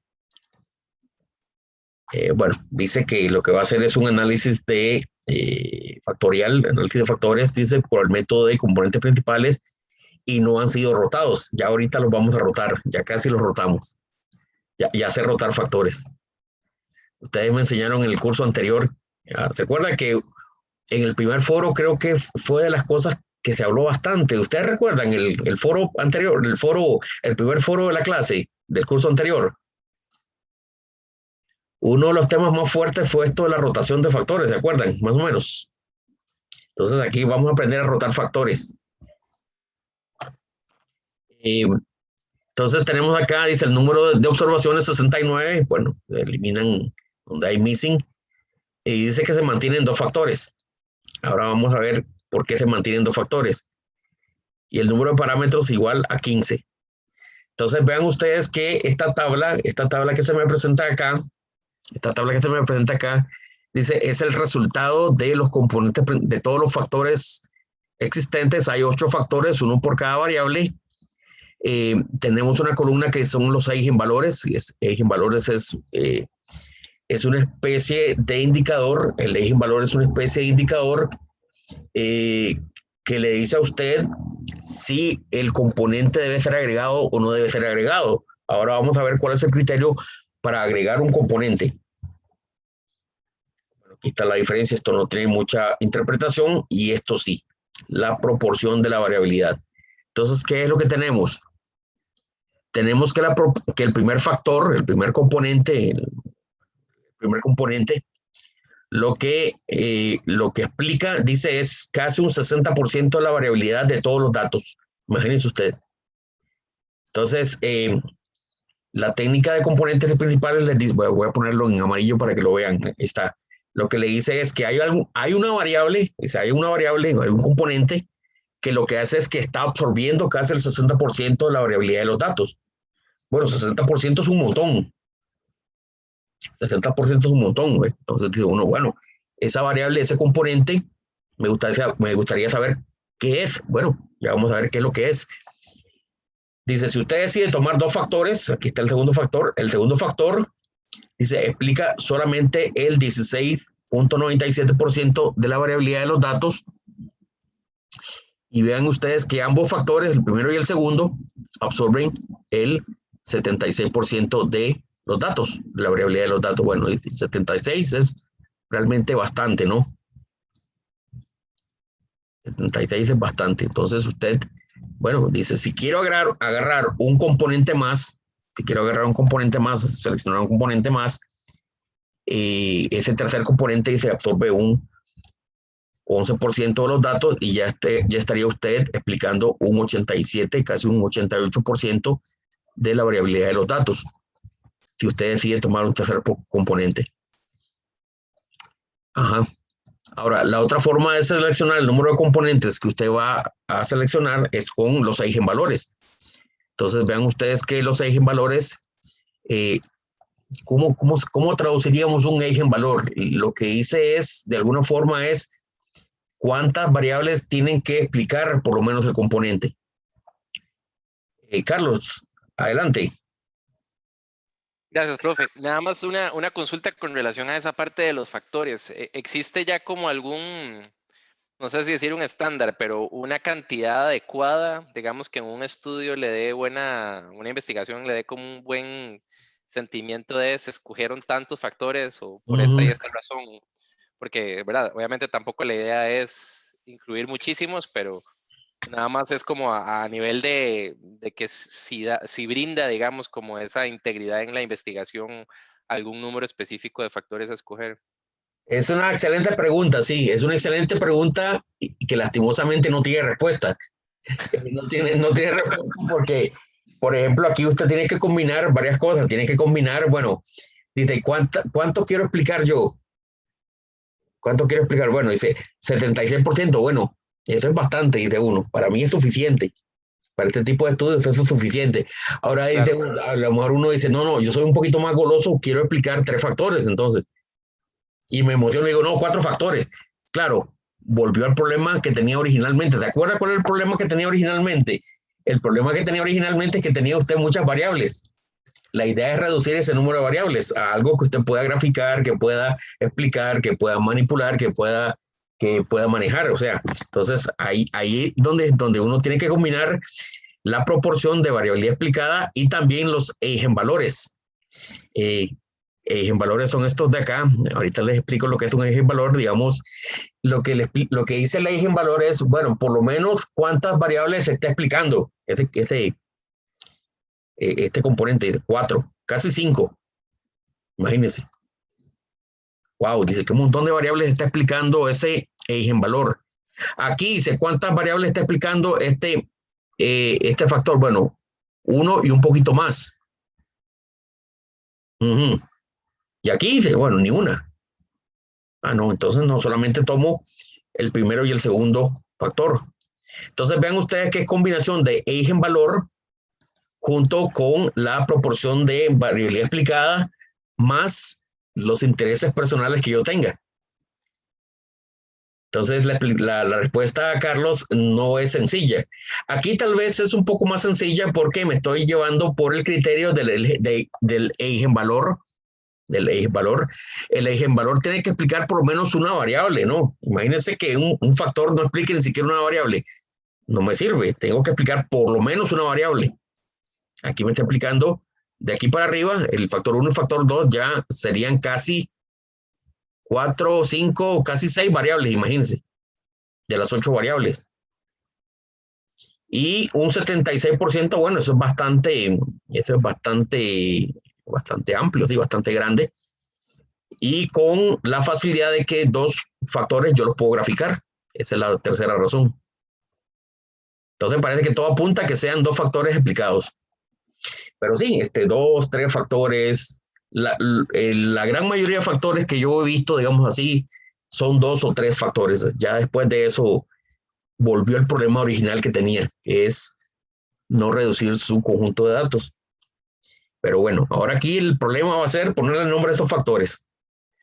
Bueno, dice que lo que va a hacer es un análisis de factorial, análisis de factores, dice, por el método de componentes principales y no han sido rotados. Ya ahorita los vamos a rotar, ya casi los rotamos. Ya sé rotar factores. Ustedes me enseñaron en el curso anterior. ¿Se acuerdan que en el primer foro creo que fue de las cosas que se habló bastante? ¿Ustedes recuerdan el foro anterior, el primer foro de la clase del curso anterior? Uno de los temas más fuertes fue esto de la rotación de factores, ¿se acuerdan? Más o menos. Entonces aquí vamos a aprender a rotar factores. Entonces tenemos acá, dice el número de observaciones 69, bueno, eliminan donde hay missing, y dice que se mantienen dos factores. Ahora vamos a ver por qué se mantienen dos factores. Y el número de parámetros igual a 15. Entonces vean ustedes que esta tabla que se me presenta acá, dice, es el resultado de los componentes, de todos los factores existentes. Hay 8 factores, uno por cada variable. Tenemos una columna que son los eigenvalores. Eigenvalores es una especie de indicador. El eigenvalor es una especie de indicador que le dice a usted si el componente debe ser agregado o no debe ser agregado. Ahora vamos a ver cuál es el criterio para agregar un componente. Bueno, aquí está la diferencia. Esto no tiene mucha interpretación y esto sí, la proporción de la variabilidad. Entonces, ¿qué es lo que tenemos? Tenemos que el primer factor, el primer componente, lo que explica, dice, es casi un 60% de la variabilidad de todos los datos. Imagínense usted. Entonces, la técnica de componentes principales les dice, voy a ponerlo en amarillo para que lo vean. Ahí está. Lo que le dice es que hay una variable, hay un componente que lo que hace es que está absorbiendo casi el 60% de la variabilidad de los datos. Bueno, 60% es un montón. 60% es un montón, güey. Entonces dice uno, bueno, esa variable, ese componente, me gustaría saber qué es. Bueno, ya vamos a ver qué es lo que es. Dice, si usted decide tomar dos factores, aquí está el segundo factor dice, explica solamente el 16.97% de la variabilidad de los datos. Y vean ustedes que ambos factores, el primero y el segundo, absorben el 76% de los datos, la variabilidad de los datos. Bueno, 76 es realmente bastante, ¿no? 76 es bastante. Entonces usted, bueno, dice, si quiero agarrar un componente más, seleccionar un componente más, ese tercer componente dice absorbe un 11% de los datos y ya estaría usted explicando un 87, casi un 88% de la variabilidad de los datos, si usted decide tomar un tercer componente. Ajá. Ahora, la otra forma de seleccionar el número de componentes que usted va a seleccionar es con los eigenvalores. Entonces, vean ustedes que los eigenvalores, ¿cómo traduciríamos un eigenvalor? Lo que hice es, de alguna forma, es cuántas variables tienen que explicar por lo menos el componente. Carlos, adelante. Gracias, profe. Nada más una consulta con relación a esa parte de los factores. ¿Existe ya como algún, no sé si decir un estándar, pero una cantidad adecuada, digamos que en un estudio le dé una investigación le dé como un buen sentimiento de se escogieron tantos factores o por esta y esta razón? Porque, ¿verdad? Obviamente tampoco la idea es incluir muchísimos, pero nada más es como a nivel de que si brinda, digamos, como esa integridad en la investigación, algún número específico de factores a escoger. Es una excelente pregunta, sí, es una excelente pregunta y que lastimosamente no tiene respuesta. No tiene respuesta porque, por ejemplo, aquí usted tiene que combinar varias cosas, tiene que combinar, bueno, dice, ¿cuánto quiero explicar yo? ¿Cuánto quiero explicar? Bueno, dice 76%, bueno, eso es bastante, dice uno, para mí es suficiente. Para este tipo de estudios eso es suficiente. Ahora dice, Claro. a lo mejor uno dice, no, yo soy un poquito más goloso, quiero explicar 3 factores, entonces. Y me emociono y digo, no, 4 factores. Claro, volvió al problema que tenía originalmente. ¿Se acuerda cuál es el problema que tenía originalmente? El problema que tenía originalmente es que tenía usted muchas variables. La idea es reducir ese número de variables a algo que usted pueda graficar, que pueda explicar, que pueda manipular, que pueda manejar. O sea, entonces ahí donde uno tiene que combinar la proporción de variabilidad explicada y también los eigenvalores. Eigenvalores son estos de acá. Ahorita les explico lo que es un eigenvalor. Digamos, lo que dice el eigenvalor es, bueno, por lo menos cuántas variables se está explicando este componente, 4, casi 5. Imagínense. Wow, dice que un montón de variables está explicando ese eigenvalor. Aquí dice cuántas variables está explicando este factor. Bueno, 1 y un poquito más. Y aquí dice, bueno, ni una. Ah, no, entonces no solamente tomo el primero y el segundo factor. Entonces vean ustedes que es combinación de eigenvalor junto con la proporción de variabilidad explicada más los intereses personales que yo tenga. Entonces la respuesta, Carlos, no es sencilla. Aquí tal vez es un poco más sencilla porque me estoy llevando por el criterio del eigenvalor. El eigenvalor tiene que explicar por lo menos una variable, ¿no? Imagínense que un factor no explique ni siquiera una variable. No me sirve, tengo que explicar por lo menos una variable. Aquí me está explicando de aquí para arriba, el factor 1 y el factor 2 ya serían casi 4, 5, casi 6 variables, imagínense, de las 8 variables. Y un 76%, bueno, eso es bastante amplio, sí, bastante grande. Y con la facilidad de que 2 factores yo los puedo graficar. Esa es la tercera razón. Entonces parece que todo apunta a que sean 2 factores explicados. Pero sí, 2, 3 factores. La gran mayoría de factores que yo he visto, digamos así, son 2 o 3 factores. Ya después de eso volvió el problema original que tenía, que es no reducir su conjunto de datos. Pero bueno, ahora aquí el problema va a ser ponerle el nombre a esos factores.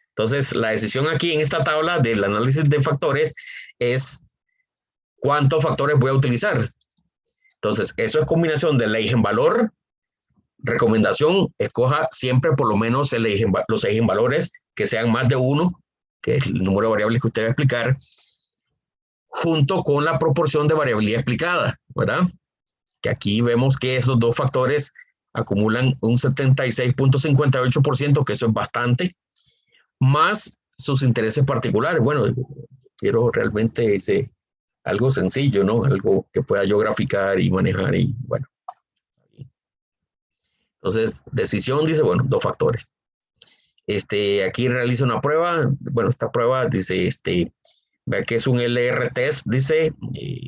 Entonces, la decisión aquí en esta tabla del análisis de factores es cuántos factores voy a utilizar. Entonces, eso es combinación del eigenvalor. Recomendación, escoja siempre por lo menos los eigenvalores que sean más de 1, que es el número de variables que usted va a explicar, junto con la proporción de variabilidad explicada, ¿verdad? Que aquí vemos que esos dos factores acumulan un 76.58%, que eso es bastante, más sus intereses particulares. Bueno, quiero realmente algo sencillo, ¿no? Algo que pueda yo graficar y manejar y bueno. Entonces, decisión dice, bueno, dos factores. Aquí realiza una prueba. Bueno, esta prueba dice, vea que es un LR test, dice,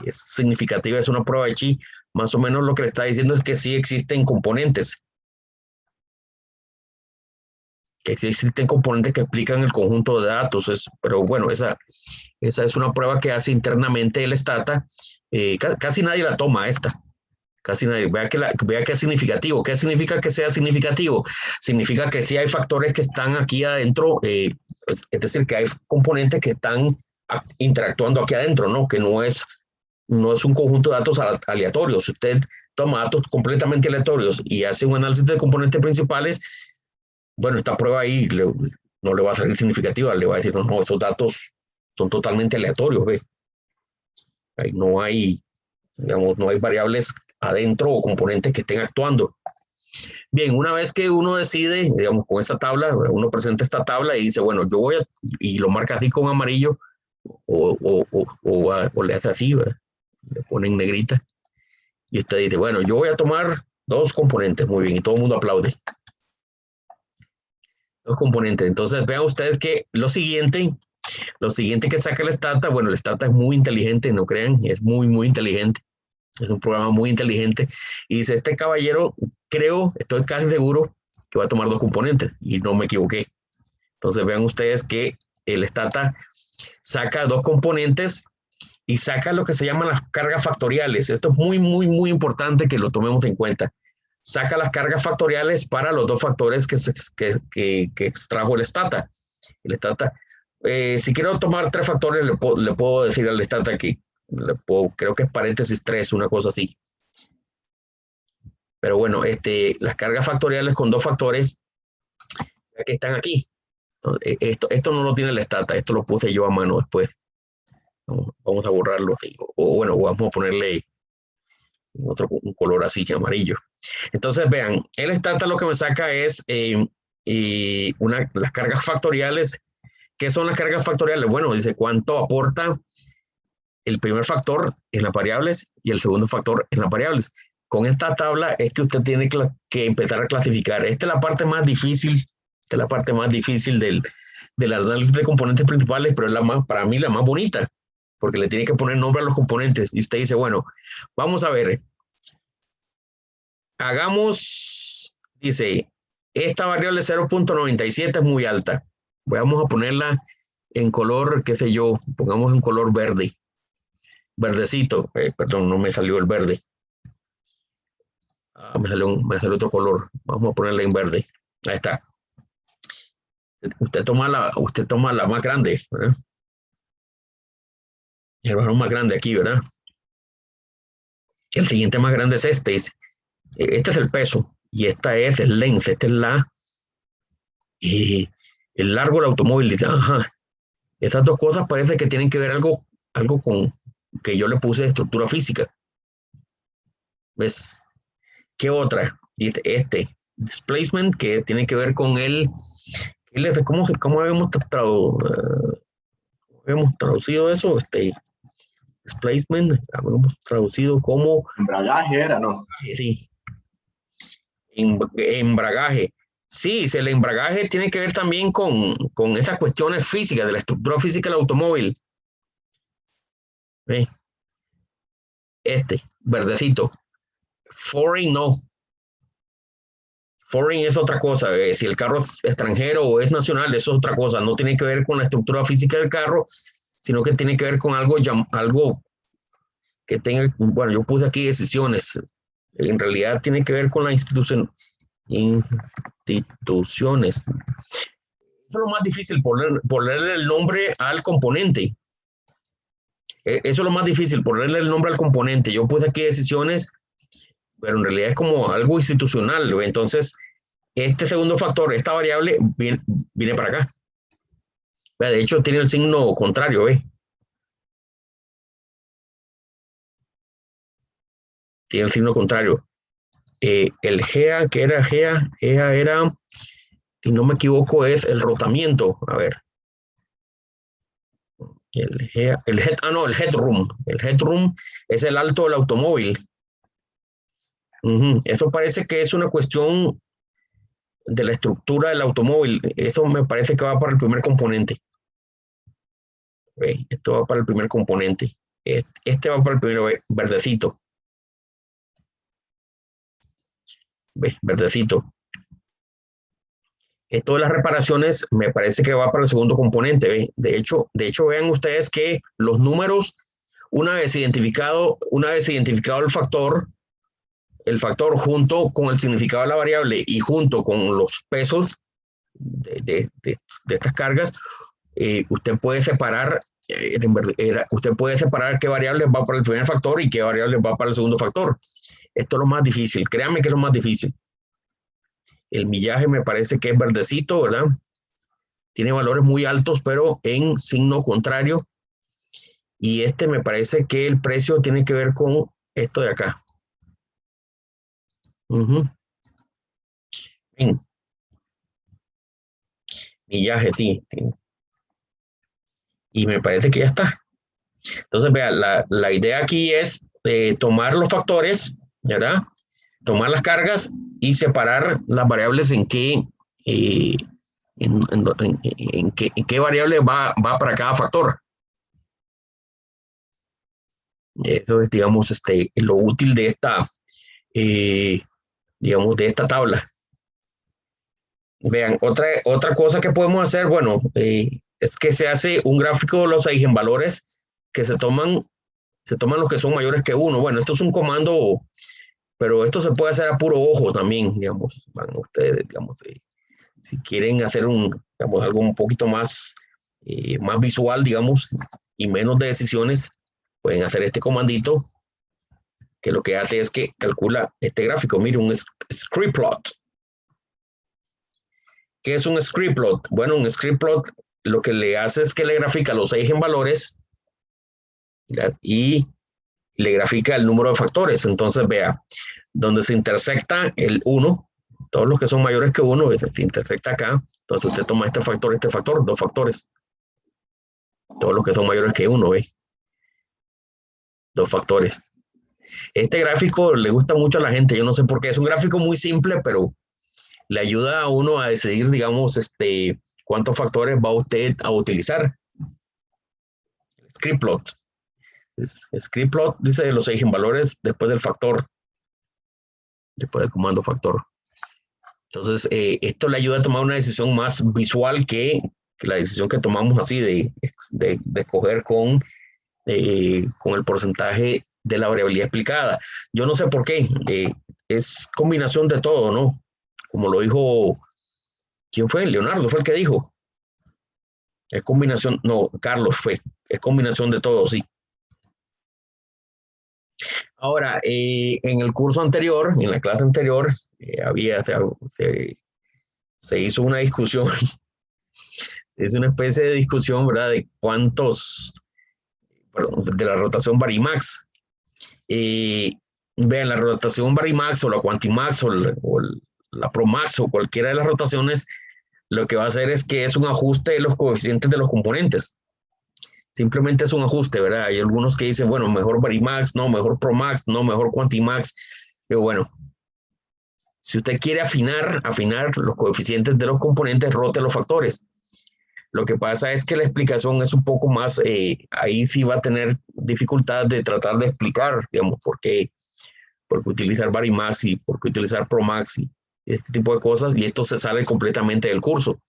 es significativa, es una prueba de chi. Más o menos lo que le está diciendo es que sí existen componentes. Que sí existen componentes que explican el conjunto de datos. Pero bueno, esa es una prueba que hace internamente el Stata. Casi nadie la toma esta. Casi nadie. Vea que es significativo. ¿Qué significa que sea significativo? Significa que sí hay factores que están aquí adentro, es decir, que hay componentes que están interactuando aquí adentro, ¿no? Que no es un conjunto de datos aleatorios. Si usted toma datos completamente aleatorios y hace un análisis de componentes principales, bueno, esta prueba ahí no le va a salir significativa, le va a decir, no, estos datos son totalmente aleatorios, ¿ve? Ahí no hay, digamos, no hay variables adentro o componentes que estén actuando. Bien, una vez que uno decide, digamos, con esta tabla, uno presenta esta tabla y dice, bueno, yo voy y lo marca así con amarillo o le hace así, ¿verdad? Le pone en negrita y usted dice, bueno, yo voy a tomar dos componentes, muy bien, y todo el mundo aplaude. Dos componentes. Entonces, vean ustedes que lo siguiente que saca el Stata, bueno, el Stata es muy inteligente, no crean, es muy, muy inteligente. Es un programa muy inteligente. Y dice, este caballero, estoy casi seguro que va a tomar dos componentes. Y no me equivoqué. Entonces vean ustedes que el Stata saca dos componentes y saca lo que se llaman las cargas factoriales. Esto es muy, muy, muy importante que lo tomemos en cuenta. Saca las cargas factoriales para los dos factores que extrajo el Stata. El Stata, si quiero tomar tres factores, le puedo decir al Stata aquí. Creo que es paréntesis 3, una cosa así. Pero bueno, las cargas factoriales con dos factores que están aquí. Esto no lo tiene el Stata, esto lo puse yo a mano después. Vamos a borrarlo así. O bueno, vamos a ponerle un color así, amarillo. Entonces, vean, el Stata lo que me saca es las cargas factoriales. ¿Qué son las cargas factoriales? Bueno, dice cuánto aporta el primer factor en las variables y el segundo factor en las variables. Con esta tabla es que usted tiene que empezar a clasificar. Esta es la parte más difícil, del análisis de componentes principales, pero es para mí la más bonita, porque le tiene que poner nombre a los componentes. Y usted dice, bueno, vamos a ver. Dice, esta variable 0.97 es muy alta. Vamos a ponerla en color, qué sé yo, pongamos en color verde. Verdecito, perdón, no me salió el verde. Me salió otro color. Vamos a ponerle en verde. Ahí está. Usted toma la más grande, ¿verdad? El valor más grande aquí, ¿verdad? El siguiente más grande es este. Este es el peso y esta es el length. Esta es el largo del automóvil. Dice, ajá. Estas dos cosas parece que tienen que ver algo con que yo le puse de estructura física. ¿Ves? ¿Qué otra? Displacement, que tiene que ver con ¿cómo habíamos traducido eso? Displacement, habíamos traducido como Embragaje era, ¿no? Sí. Embragaje. Sí, el embragaje tiene que ver también con esas cuestiones físicas, de la estructura física del automóvil. ¿Ve? Verdecito. Foreign no. Foreign es otra cosa. Si el carro es extranjero o es nacional, eso es otra cosa. No tiene que ver con la estructura física del carro, sino que tiene que ver con algo que tenga, bueno, yo puse aquí decisiones. En realidad tiene que ver con la instituciones. Eso es lo más difícil, ponerle el nombre al componente. Eso es lo más difícil, ponerle el nombre al componente. Yo puse aquí decisiones, pero en realidad es como algo institucional. Entonces, este segundo factor, esta variable, viene para acá. De hecho, tiene el signo contrario, ¿ve? tiene el signo contrario. El GEA, que era GEA, GEA era, si no me equivoco, es el rotamiento. A ver. El headroom. El headroom es el alto del automóvil. Eso parece que es una cuestión de la estructura del automóvil. Eso me parece que va para el primer componente. Esto va para el primer componente. Este va para el primer verdecito. Verdecito. Esto de las reparaciones me parece que va para el segundo componente. ¿Ve? De hecho, vean ustedes que los números, una vez identificado el factor junto con el significado de la variable y junto con los pesos de estas cargas, usted puede separar qué variables va para el primer factor y qué variables va para el segundo factor. Esto es lo más difícil. Créanme que es lo más difícil. El millaje me parece que es verdecito, ¿verdad? Tiene valores muy altos, pero en signo contrario. Y este me parece que el precio tiene que ver con esto de acá. Bien. Millaje, sí. Y me parece que ya está. Entonces, vea, la idea aquí es tomar los factores, ¿verdad? Tomar las cargas y separar las variables en qué variable va para cada factor. Eso es, digamos, lo útil de esta, digamos, de esta tabla. Vean, otra cosa que podemos hacer, bueno, es que se hace un gráfico de los eigenvalores que se toman los que son mayores que 1. Bueno, esto es un comando, pero esto se puede hacer a puro ojo también, digamos, van ustedes, digamos, si quieren hacer digamos, algo un poquito más visual, digamos, y menos de decisiones, pueden hacer este comandito, que lo que hace es que calcula este gráfico. Mire, un script plot. ¿Qué es un script plot? Bueno, un script plot lo que le hace es que le grafica los eigenvalores y le grafica el número de factores. Entonces, vea, donde se intersecta el 1, todos los que son mayores que 1, se intersecta acá. Entonces, usted toma este factor, dos factores. Todos los que son mayores que 1, ¿ve? Dos factores. Este gráfico le gusta mucho a la gente, yo no sé por qué. Es un gráfico muy simple, pero le ayuda a uno a decidir, digamos, cuántos factores va usted a utilizar. Script plot. Script plot dice los eigenvalores después del factor, después del comando factor. Entonces, esto le ayuda a tomar una decisión más visual que la decisión que tomamos así de escoger con el porcentaje de la variabilidad explicada. Yo no sé por qué. Es combinación de todo, ¿no? Como lo dijo, ¿quién fue? Leonardo fue el que dijo. Es combinación, no, Carlos fue. Es combinación de todo, sí. Ahora, en el curso anterior, en la clase anterior, se hizo una discusión, es una especie de discusión, ¿verdad? De de la rotación Varimax. Vean, la rotación Varimax o la Quantimax o la Promax o cualquiera de las rotaciones, lo que va a hacer es que es un ajuste de los coeficientes de los componentes. Simplemente es un ajuste, ¿verdad? Hay algunos que dicen, bueno, mejor Varimax, no, mejor Promax, no, mejor Quantimax. Pero bueno, si usted quiere afinar los coeficientes de los componentes, rote los factores. Lo que pasa es que la explicación es un poco más, ahí sí va a tener dificultad de tratar de explicar, digamos, por qué utilizar Varimax y por qué utilizar Promax y este tipo de cosas, y esto se sale completamente del curso.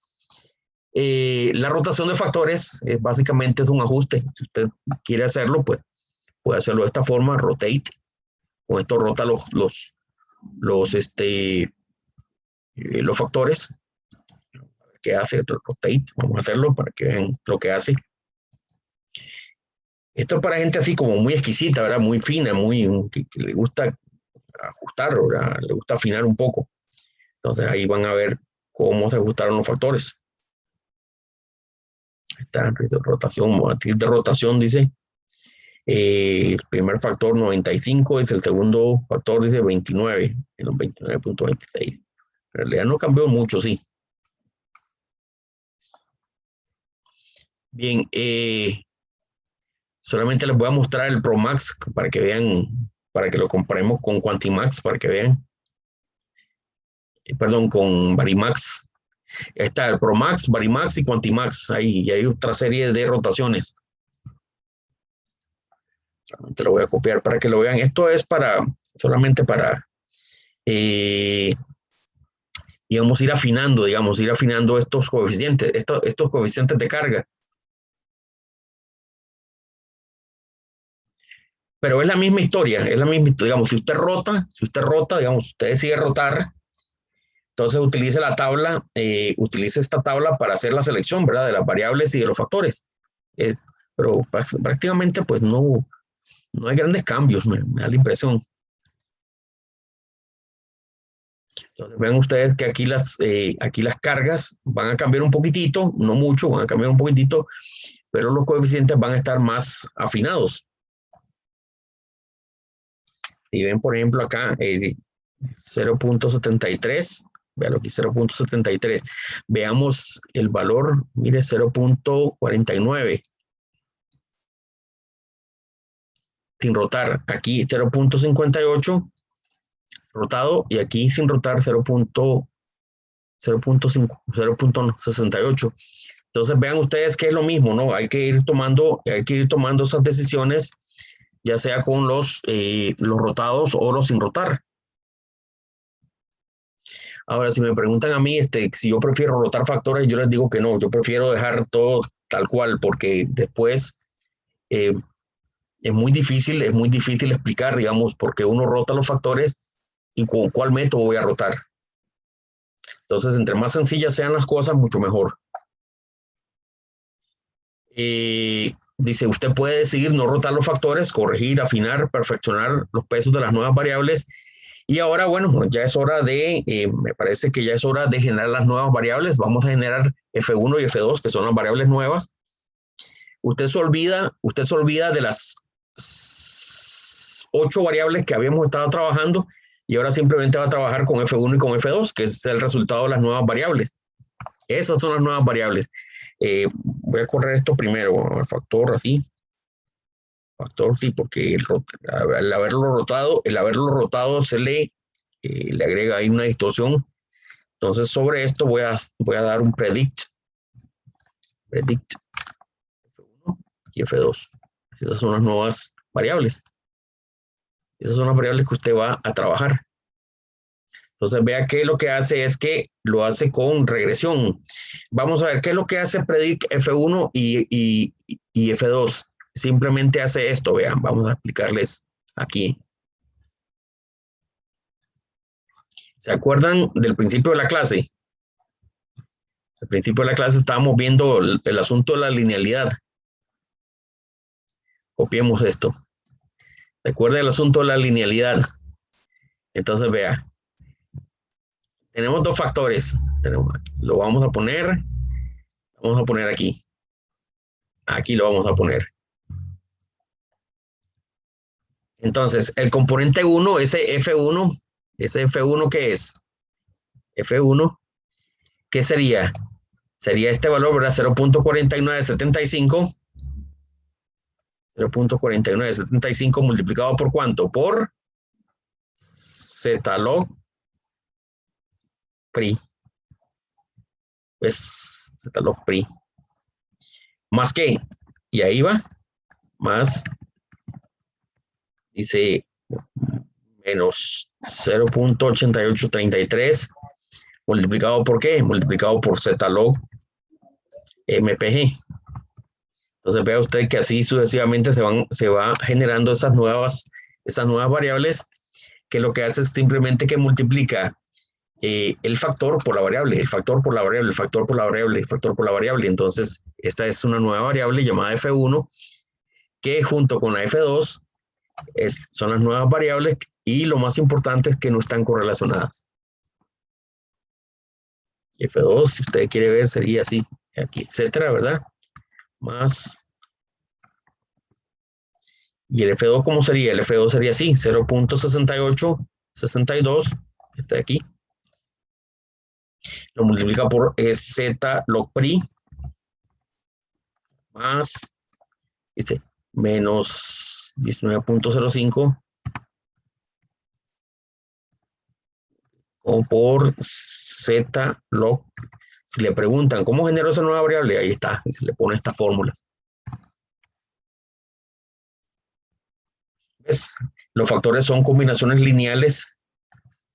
La rotación de factores básicamente es un ajuste. Si usted quiere hacerlo, pues puede hacerlo de esta forma, rotate. Con esto rota los factores. ¿Qué hace? Rotate. Vamos a hacerlo para que vean lo que hace. Esto es para gente así como muy exquisita, ¿verdad? Muy fina, que le gusta ajustar, ¿verdad? Le gusta afinar un poco. Entonces ahí van a ver cómo se ajustaron los factores. Esta rotación, matriz de rotación, dice. El primer factor 95, es el segundo factor dice 29, en los 29.26. En realidad no cambió mucho, sí. Bien, solamente les voy a mostrar el ProMax para que vean, para que lo comparemos con Quantimax, para que vean. Perdón, con Varimax. Está el ProMax, Varimax y Quantimax. Ahí hay otra serie de rotaciones. Te lo voy a copiar para que lo vean. Esto es solamente para, digamos, ir afinando estos coeficientes, estos coeficientes de carga. Pero es la misma historia, digamos, si usted rota, digamos, usted decide rotar, entonces utilice utilice esta tabla para hacer la selección, ¿verdad? De las variables y de los factores. Pero prácticamente, pues, no hay grandes cambios, me da la impresión. Entonces ven ustedes que aquí las cargas van a cambiar un poquitito, no mucho, van a cambiar un poquitito, pero los coeficientes van a estar más afinados. Y ven, por ejemplo, acá 0.73, vean aquí 0.73. Veamos el valor, mire, 0.49. Sin rotar, aquí 0.58 rotado y aquí sin rotar 0.68. Entonces vean ustedes que es lo mismo, ¿no? Hay que ir tomando esas decisiones, ya sea con los rotados o los sin rotar. Ahora, si me preguntan a mí si yo prefiero rotar factores, yo les digo que no, yo prefiero dejar todo tal cual, porque después es muy difícil explicar, digamos, por qué uno rota los factores y con cuál método voy a rotar. Entonces, entre más sencillas sean las cosas, mucho mejor. Dice, usted puede decidir no rotar los factores, corregir, afinar, perfeccionar los pesos de las nuevas variables. Y ahora, bueno, ya es hora me parece que ya es hora de generar las nuevas variables. Vamos a generar F1 y F2, que son las variables nuevas. Usted se olvida de las 8 variables que habíamos estado trabajando y ahora simplemente va a trabajar con F1 y con F2, que es el resultado de las nuevas variables. Esas son las nuevas variables. Voy a correr esto primero, el factor así. Factor sí, porque el haberlo rotado se le agrega ahí una distorsión. Entonces sobre esto voy a dar un predict F1 y F2. Esas son las nuevas variables. Esas son las variables que usted va a trabajar. Entonces vea que lo que hace es que lo hace con regresión. Vamos a ver qué es lo que hace predict F1 y F2. Simplemente hace esto, vean, vamos a explicarles aquí. ¿Se acuerdan del principio de la clase? Al principio de la clase estábamos viendo el asunto de la linealidad. Copiemos esto. Recuerden el asunto de la linealidad. Entonces, vea. Tenemos dos factores. Lo vamos a poner. Vamos a poner aquí. Aquí lo vamos a poner. Entonces, el componente 1, ese F1, ¿qué es? F1, ¿qué sería? Sería este valor, ¿verdad? 0.4975. 0.4975 multiplicado por ¿cuánto? Por Z log PRI. Es Z log PRI. ¿Más qué? Y ahí va. Más. Dice menos 0.8833 multiplicado por ¿qué? Multiplicado por Z log MPG. Entonces vea usted que así sucesivamente se va generando esas nuevas variables, que lo que hace es simplemente que multiplica el factor por la variable, el factor por la variable, el factor por la variable, el factor por la variable. Entonces esta es una nueva variable llamada F1, que junto con la F2 son las nuevas variables, y lo más importante es que no están correlacionadas. F2, si usted quiere ver, sería así, aquí, etcétera, ¿verdad? Más ¿Y el F2 cómo sería? El F2 sería así, 0.6862, este de aquí. Lo multiplica por Z log PRI más, ¿viste? Menos 19.05 o por Z log. Si le preguntan cómo generó esa nueva variable, ahí está, y se le pone estas fórmulas. ¿Ves? Los factores son combinaciones lineales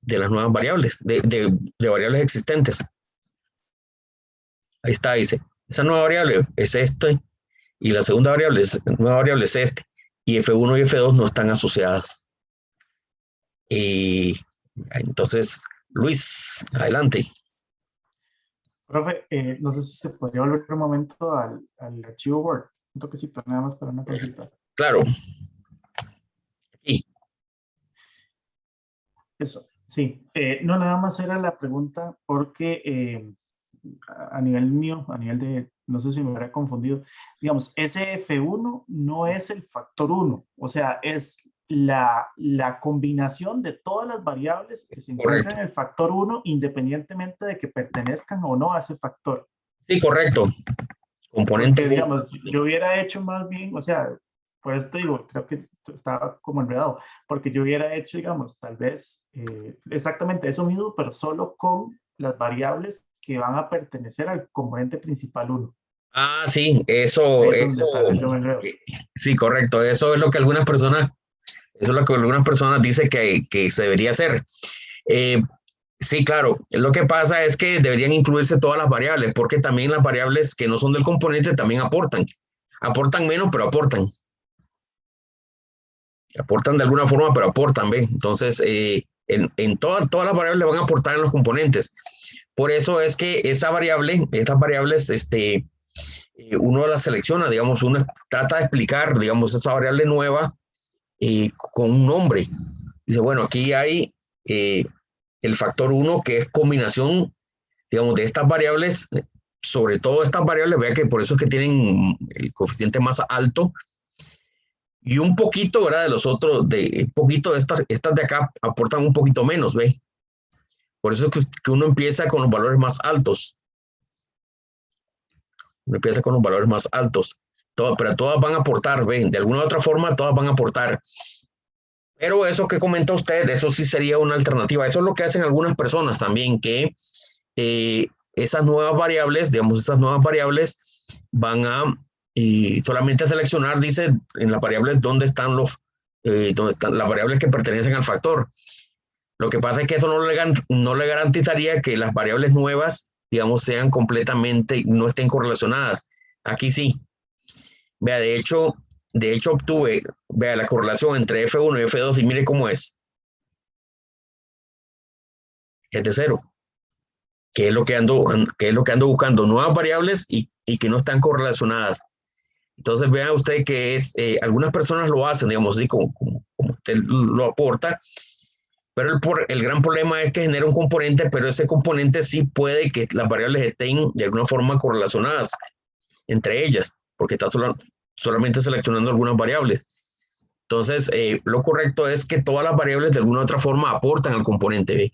de las nuevas variables, de variables existentes. Ahí está, dice, esa nueva variable es este, y la segunda nueva variable es este, y F1 y F2 no están asociadas. Y entonces, Luis, adelante. Profe, no sé si se podría volver un momento al archivo Word. Un toquecito, nada más para una cosita. Claro. Y Eso, sí. No, nada más era la pregunta porque a nivel mío, a nivel de, no sé si me hubiera confundido, digamos, ese F1 no es el factor 1, o sea, es la combinación de todas las variables que se encuentran en el factor 1, independientemente de que pertenezcan o no a ese factor. sí, correcto. Componente. Porque, digamos, yo hubiera hecho más bien, o sea, por eso te digo, creo que estaba como enredado, porque yo hubiera hecho, digamos, tal vez exactamente eso mismo, pero solo con las variables que van a pertenecer al componente principal 1. Ah, sí, eso, sí, correcto. Eso es lo que algunas personas dicen que se debería hacer. Sí, claro. Lo que pasa es que deberían incluirse todas las variables, porque también las variables que no son del componente también aportan. Aportan menos, pero aportan. Aportan de alguna forma, pero aportan, ¿ve? Entonces, en todas las variables van a aportar en los componentes. Por eso es que estas variables, uno las selecciona, digamos, uno trata de explicar, digamos, esa variable nueva con un nombre. Dice, bueno, aquí hay el factor 1, que es combinación, digamos, de estas variables, sobre todo estas variables, vea que por eso es que tienen el coeficiente más alto, y un poquito, ¿verdad? De los otros, un poquito de estas de acá aportan un poquito menos, ¿ve? Por eso es que uno empieza con los valores más altos. Uno empieza con los valores más altos. Pero todas van a aportar, ¿ve? De alguna u otra forma, todas van a aportar. Pero eso que comenta usted, eso sí sería una alternativa. Eso es lo que hacen algunas personas también, que esas nuevas variables, van a solamente seleccionar, dice, en las variables dónde están las variables que pertenecen al factor. Lo que pasa es que eso no le garantizaría que las variables nuevas, digamos, sean completamente, no estén correlacionadas. Aquí sí. Vea, de hecho obtuve, vea, la correlación entre F1 y F2 y mire cómo es. Es de 0. Que es lo que ando buscando, nuevas variables y que no están correlacionadas. Entonces vea usted que algunas personas lo hacen, digamos, así como usted lo aporta, pero el gran problema es que genera un componente, pero ese componente sí puede que las variables estén de alguna forma correlacionadas entre ellas, porque está solamente seleccionando algunas variables. Entonces, lo correcto es que todas las variables de alguna u otra forma aportan al componente B.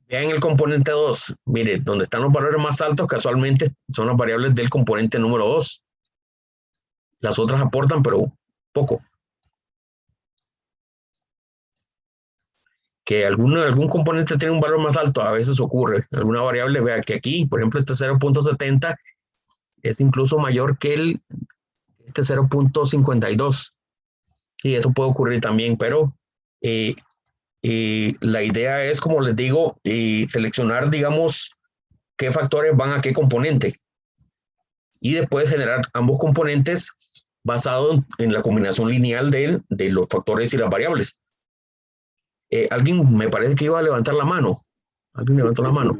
Vean el componente 2, mire, donde están los valores más altos, casualmente son las variables del componente número 2. Las otras aportan, pero poco. Que algún componente tiene un valor más alto, a veces ocurre. Alguna variable, vea que aquí, por ejemplo, este 0.70 es incluso mayor que este 0.52. Y eso puede ocurrir también, pero la idea es, como les digo, seleccionar, digamos, qué factores van a qué componente. Y después generar ambos componentes basados en la combinación lineal de los factores y las variables. Alguien me parece que iba a levantar la mano. Alguien levantó la mano.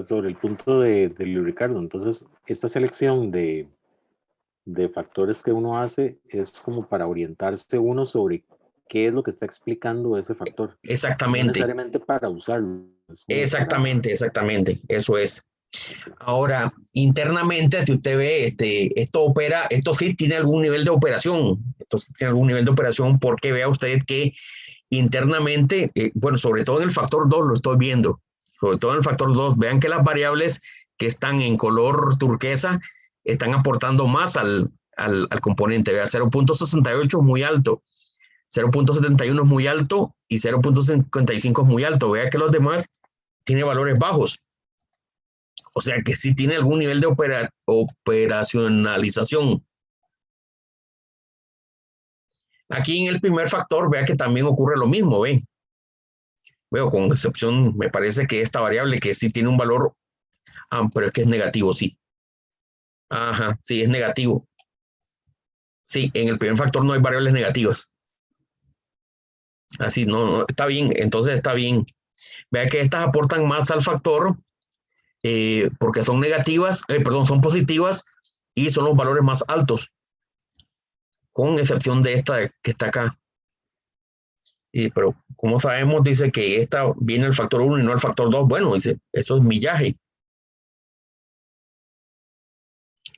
Sobre el punto de Ricardo, entonces, esta selección de factores que uno hace es como para orientarse uno sobre qué es lo que está explicando ese factor. Exactamente. No necesariamente para usarlo. Exactamente, eso es. Ahora, internamente, si usted ve, esto sí tiene algún nivel de operación. entonces tiene algún nivel de operación, porque vea usted que internamente, bueno, sobre todo en el factor 2 lo estoy viendo, sobre todo en el factor 2, vean que las variables que están en color turquesa están aportando más al componente. Vea, 0.68 es muy alto, 0.71 es muy alto y 0.55 es muy alto. Vea que los demás tienen valores bajos. O sea que sí tiene algún nivel de operacionalización. Aquí en el primer factor, vea que también ocurre lo mismo, ¿ve? Veo, con excepción, me parece que esta variable que sí tiene un valor, pero es que es negativo, sí. Ajá, sí, es negativo. Sí, en el primer factor no hay variables negativas. Así, no, está bien, entonces está bien. Vea que estas aportan más al factor porque son negativas, perdón, son positivas y son los valores más altos, con excepción de esta que está acá. Pero como sabemos, dice que esta viene el factor 1 y no el factor 2. Bueno, dice, eso es millaje.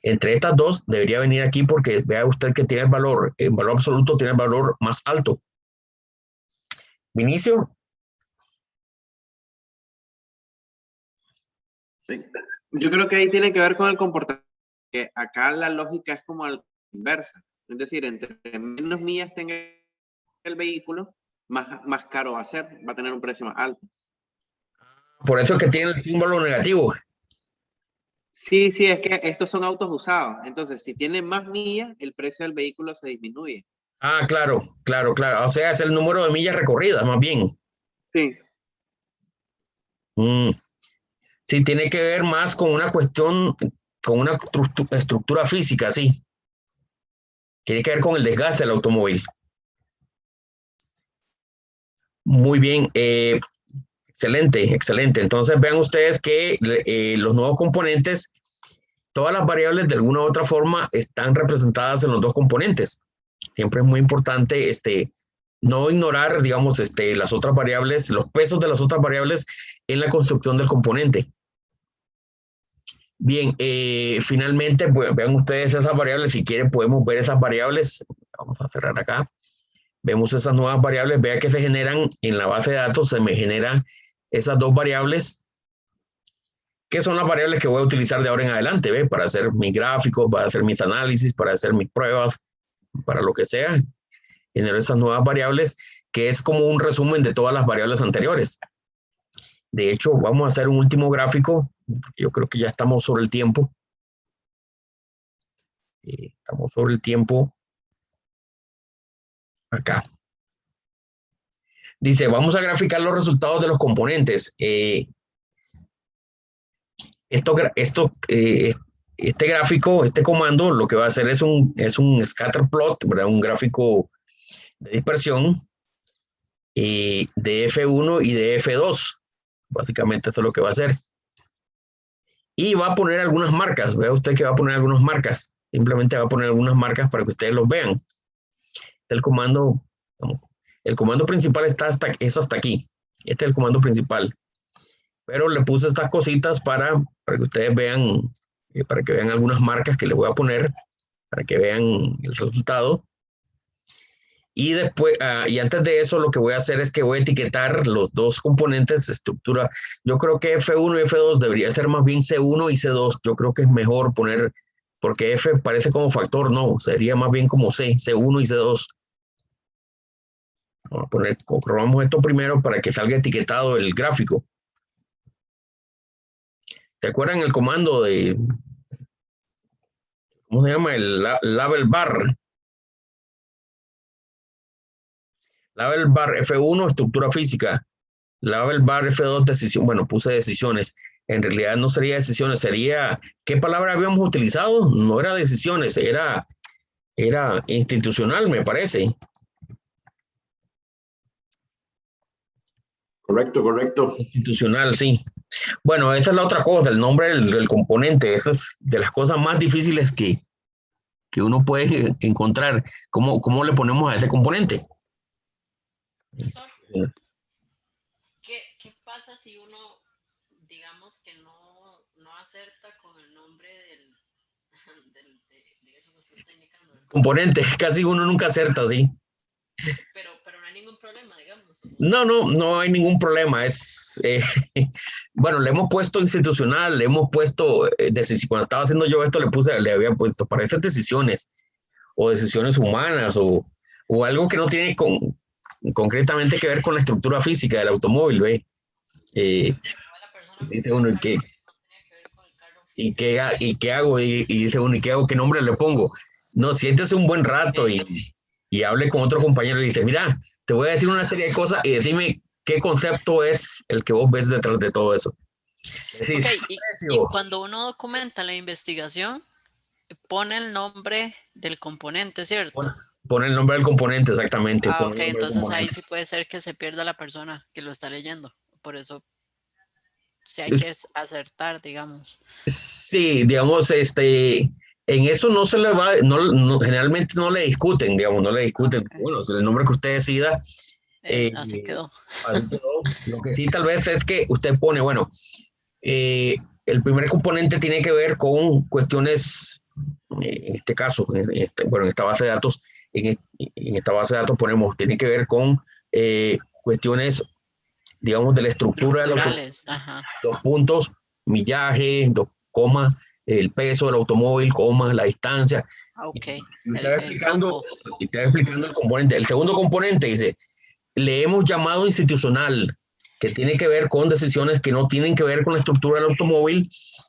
Entre estas dos debería venir aquí porque vea usted que tiene el valor, en valor absoluto tiene el valor más alto. Vinicio. Yo creo que ahí tiene que ver con el comportamiento, que acá la lógica es como la inversa. Es decir, entre menos millas tenga el vehículo, más caro va a ser, va a tener un precio más alto. Por eso es que tiene el símbolo negativo. Sí, sí, es que estos son autos usados. Entonces, si tienen más millas, el precio del vehículo se disminuye. Ah, claro, claro, claro. O sea, es el número de millas recorridas, más bien. Sí. Sí, tiene que ver más con una cuestión, con una estructura física, sí. Tiene que ver con el desgaste del automóvil. Muy bien, excelente, excelente. Entonces vean ustedes que los nuevos componentes, todas las variables de alguna u otra forma están representadas en los dos componentes. Siempre es muy importante no ignorar, digamos, las otras variables, los pesos de las otras variables en la construcción del componente. Bien, finalmente, pues, vean ustedes esas variables. Si quieren, podemos ver esas variables. Vamos a cerrar acá. Vemos esas nuevas variables. Vea que se generan en la base de datos. Se me generan esas dos variables, que son las variables que voy a utilizar de ahora en adelante, ¿ve? Para hacer mis gráficos, para hacer mis análisis, para hacer mis pruebas, para lo que sea. Genero esas nuevas variables, que es como un resumen de todas las variables anteriores. De hecho, vamos a hacer un último gráfico. Yo creo que ya estamos sobre el tiempo. Estamos sobre el tiempo acá. Dice, vamos a graficar los resultados de los componentes. Este gráfico, este comando, lo que va a hacer es un scatter plot, ¿verdad? Un gráfico de dispersión de F1 y de F2. Básicamente esto es lo que va a hacer. Y va a poner algunas marcas. Vea usted que va a poner algunas marcas. Simplemente va a poner algunas marcas para que ustedes los vean. El comando principal es hasta aquí. Este es el comando principal. Pero le puse estas cositas para que ustedes vean, para que vean algunas marcas que le voy a poner, para que vean el resultado. Y después, y antes de eso, lo que voy a hacer es que voy a etiquetar los dos componentes de estructura. Yo creo que F1 y F2 debería ser más bien C1 y C2. Yo creo que es mejor poner, porque F parece como factor, no, sería más bien como C1 y C2. Vamos a poner, comprobamos esto primero para que salga etiquetado el gráfico. ¿Se acuerdan el comando de, cómo se llama? El label bar. Label bar F1, estructura física. Label bar F2, decisión. Bueno, puse decisiones. En realidad no sería decisiones, sería, ¿qué palabra habíamos utilizado? No era decisiones, era institucional, me parece. Correcto, correcto. Institucional, sí. Bueno, esa es la otra cosa, el nombre del componente. Eso es de las cosas más difíciles que uno puede encontrar. ¿Cómo le ponemos a ese componente? Profesor, ¿qué pasa si uno, digamos que no acerta con el nombre de eso que usted está indicando. Componente, casi uno nunca acerta, sí. Pero no hay ningún problema, digamos. No hay ningún problema. Bueno, le hemos puesto institucional, le hemos puesto, cuando estaba haciendo yo esto, le había puesto para esas decisiones, o decisiones humanas, o algo que no tiene concretamente que ver con la estructura física del automóvil, ¿ve? Dice uno, ¿y qué hago? Y dice uno, ¿y qué hago? ¿Qué nombre le pongo? No, siéntese un buen rato y hable con otro compañero y dice, mira, te voy a decir una serie de cosas y decime qué concepto es el que vos ves detrás de todo eso. Decís, Ok, y cuando uno documenta la investigación, pone el nombre del componente, ¿cierto? Pone el nombre del componente, exactamente. Ah, ok, entonces ahí sí puede ser que se pierda la persona que lo está leyendo. Por eso sí hay que acertar, digamos. Sí, digamos, en eso no se le va, generalmente no le discuten, digamos, no le discuten. Okay. Bueno, el nombre que usted decida. Así quedó. Así quedó. Lo que sí tal vez es que usted pone, bueno, el primer componente tiene que ver con cuestiones, en este caso, bueno, en esta base de datos, en esta base de datos ponemos, tiene que ver con cuestiones, digamos, de la estructura de los 2 puntos, millaje, 2 comas, el peso del automóvil, comas, la distancia. Ok. Y está explicando el componente. El segundo componente dice, le hemos llamado institucional, que tiene que ver con decisiones que no tienen que ver con la estructura del automóvil,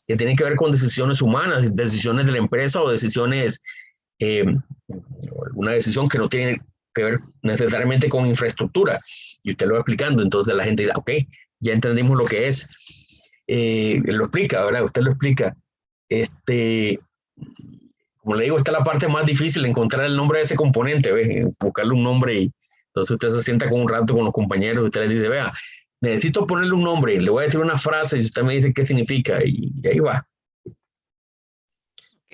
que tienen que ver con decisiones humanas, decisiones de la empresa o decisiones, una decisión que no tiene que ver necesariamente con infraestructura. Y usted lo va explicando, entonces la gente dice, ok, ya entendimos lo que es. Lo explica, ¿verdad? Usted lo explica. Como le digo, esta es la parte más difícil, encontrar el nombre de ese componente, ¿ves? Buscarle un nombre y entonces usted se sienta con un rato con los compañeros y usted les dice, vea, necesito ponerle un nombre, le voy a decir una frase y usted me dice qué significa y ahí va.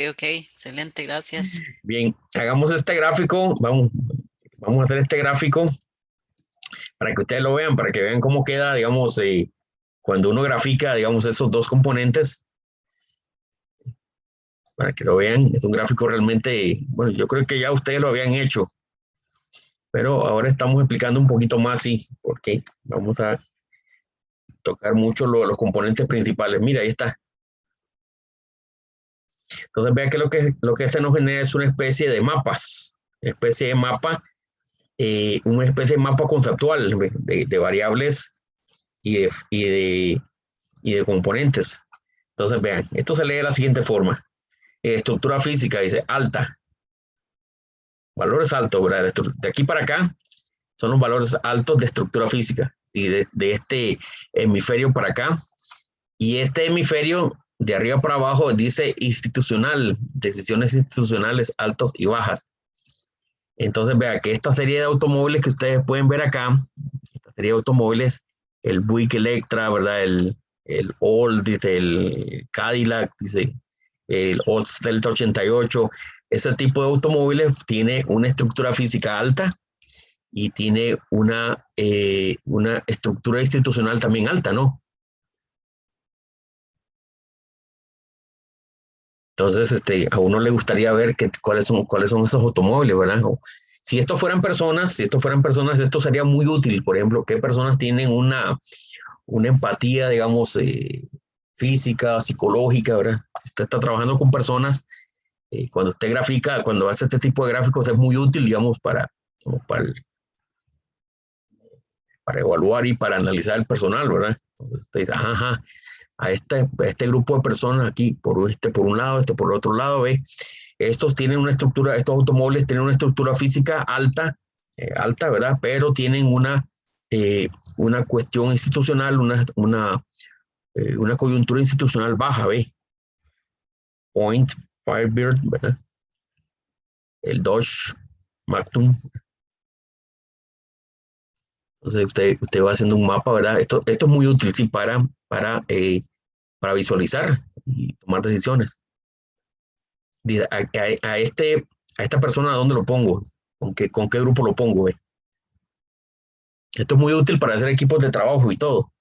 Ok, excelente, gracias. Bien, hagamos este gráfico, vamos a hacer este gráfico para que ustedes lo vean, para que vean cómo queda, digamos, cuando uno grafica, digamos, esos 2 componentes, para que lo vean. Es un gráfico realmente, bueno, yo creo que ya ustedes lo habían hecho, pero ahora estamos explicando un poquito más, sí, porque vamos a tocar mucho los componentes principales. Mira, ahí está. Entonces, vea que lo que se nos genera es una especie de mapas, una especie de mapa conceptual de variables y de componentes. Entonces, vean, esto se lee de la siguiente forma. Estructura física, dice alta. Valores altos, ¿verdad? De aquí para acá son los valores altos de estructura física. Y de este hemisferio para acá. Y este hemisferio de arriba para abajo dice institucional, decisiones institucionales altas y bajas. Entonces, vea que esta serie de automóviles que ustedes pueden ver acá, esta serie de automóviles, el Buick Electra, ¿verdad? El Old, dice el Cadillac, dice el Old Delta 88, ese tipo de automóviles tiene una estructura física alta y tiene una estructura institucional también alta, ¿no? Entonces, a uno le gustaría ver cuáles son esos automóviles, ¿verdad? Si estos fueran personas, esto sería muy útil. Por ejemplo, ¿qué personas tienen una empatía, digamos, física, psicológica, ¿verdad? Si usted está trabajando con personas, cuando usted grafica, cuando hace este tipo de gráficos, es muy útil, digamos, para evaluar y para analizar el personal, ¿verdad? Entonces usted dice, ajá, a este grupo de personas aquí, por un lado, por el otro lado, ve, estos automóviles tienen una estructura física alta, ¿verdad? Pero tienen una cuestión institucional, una coyuntura institucional baja, ve. Point, Firebird, ¿verdad? El Dodge Magnum. Entonces usted va haciendo un mapa, ¿verdad? Esto es muy útil, sí, para visualizar y tomar decisiones. A esta persona, ¿a dónde lo pongo? ¿Con qué grupo lo pongo? Esto es muy útil para hacer equipos de trabajo y todo.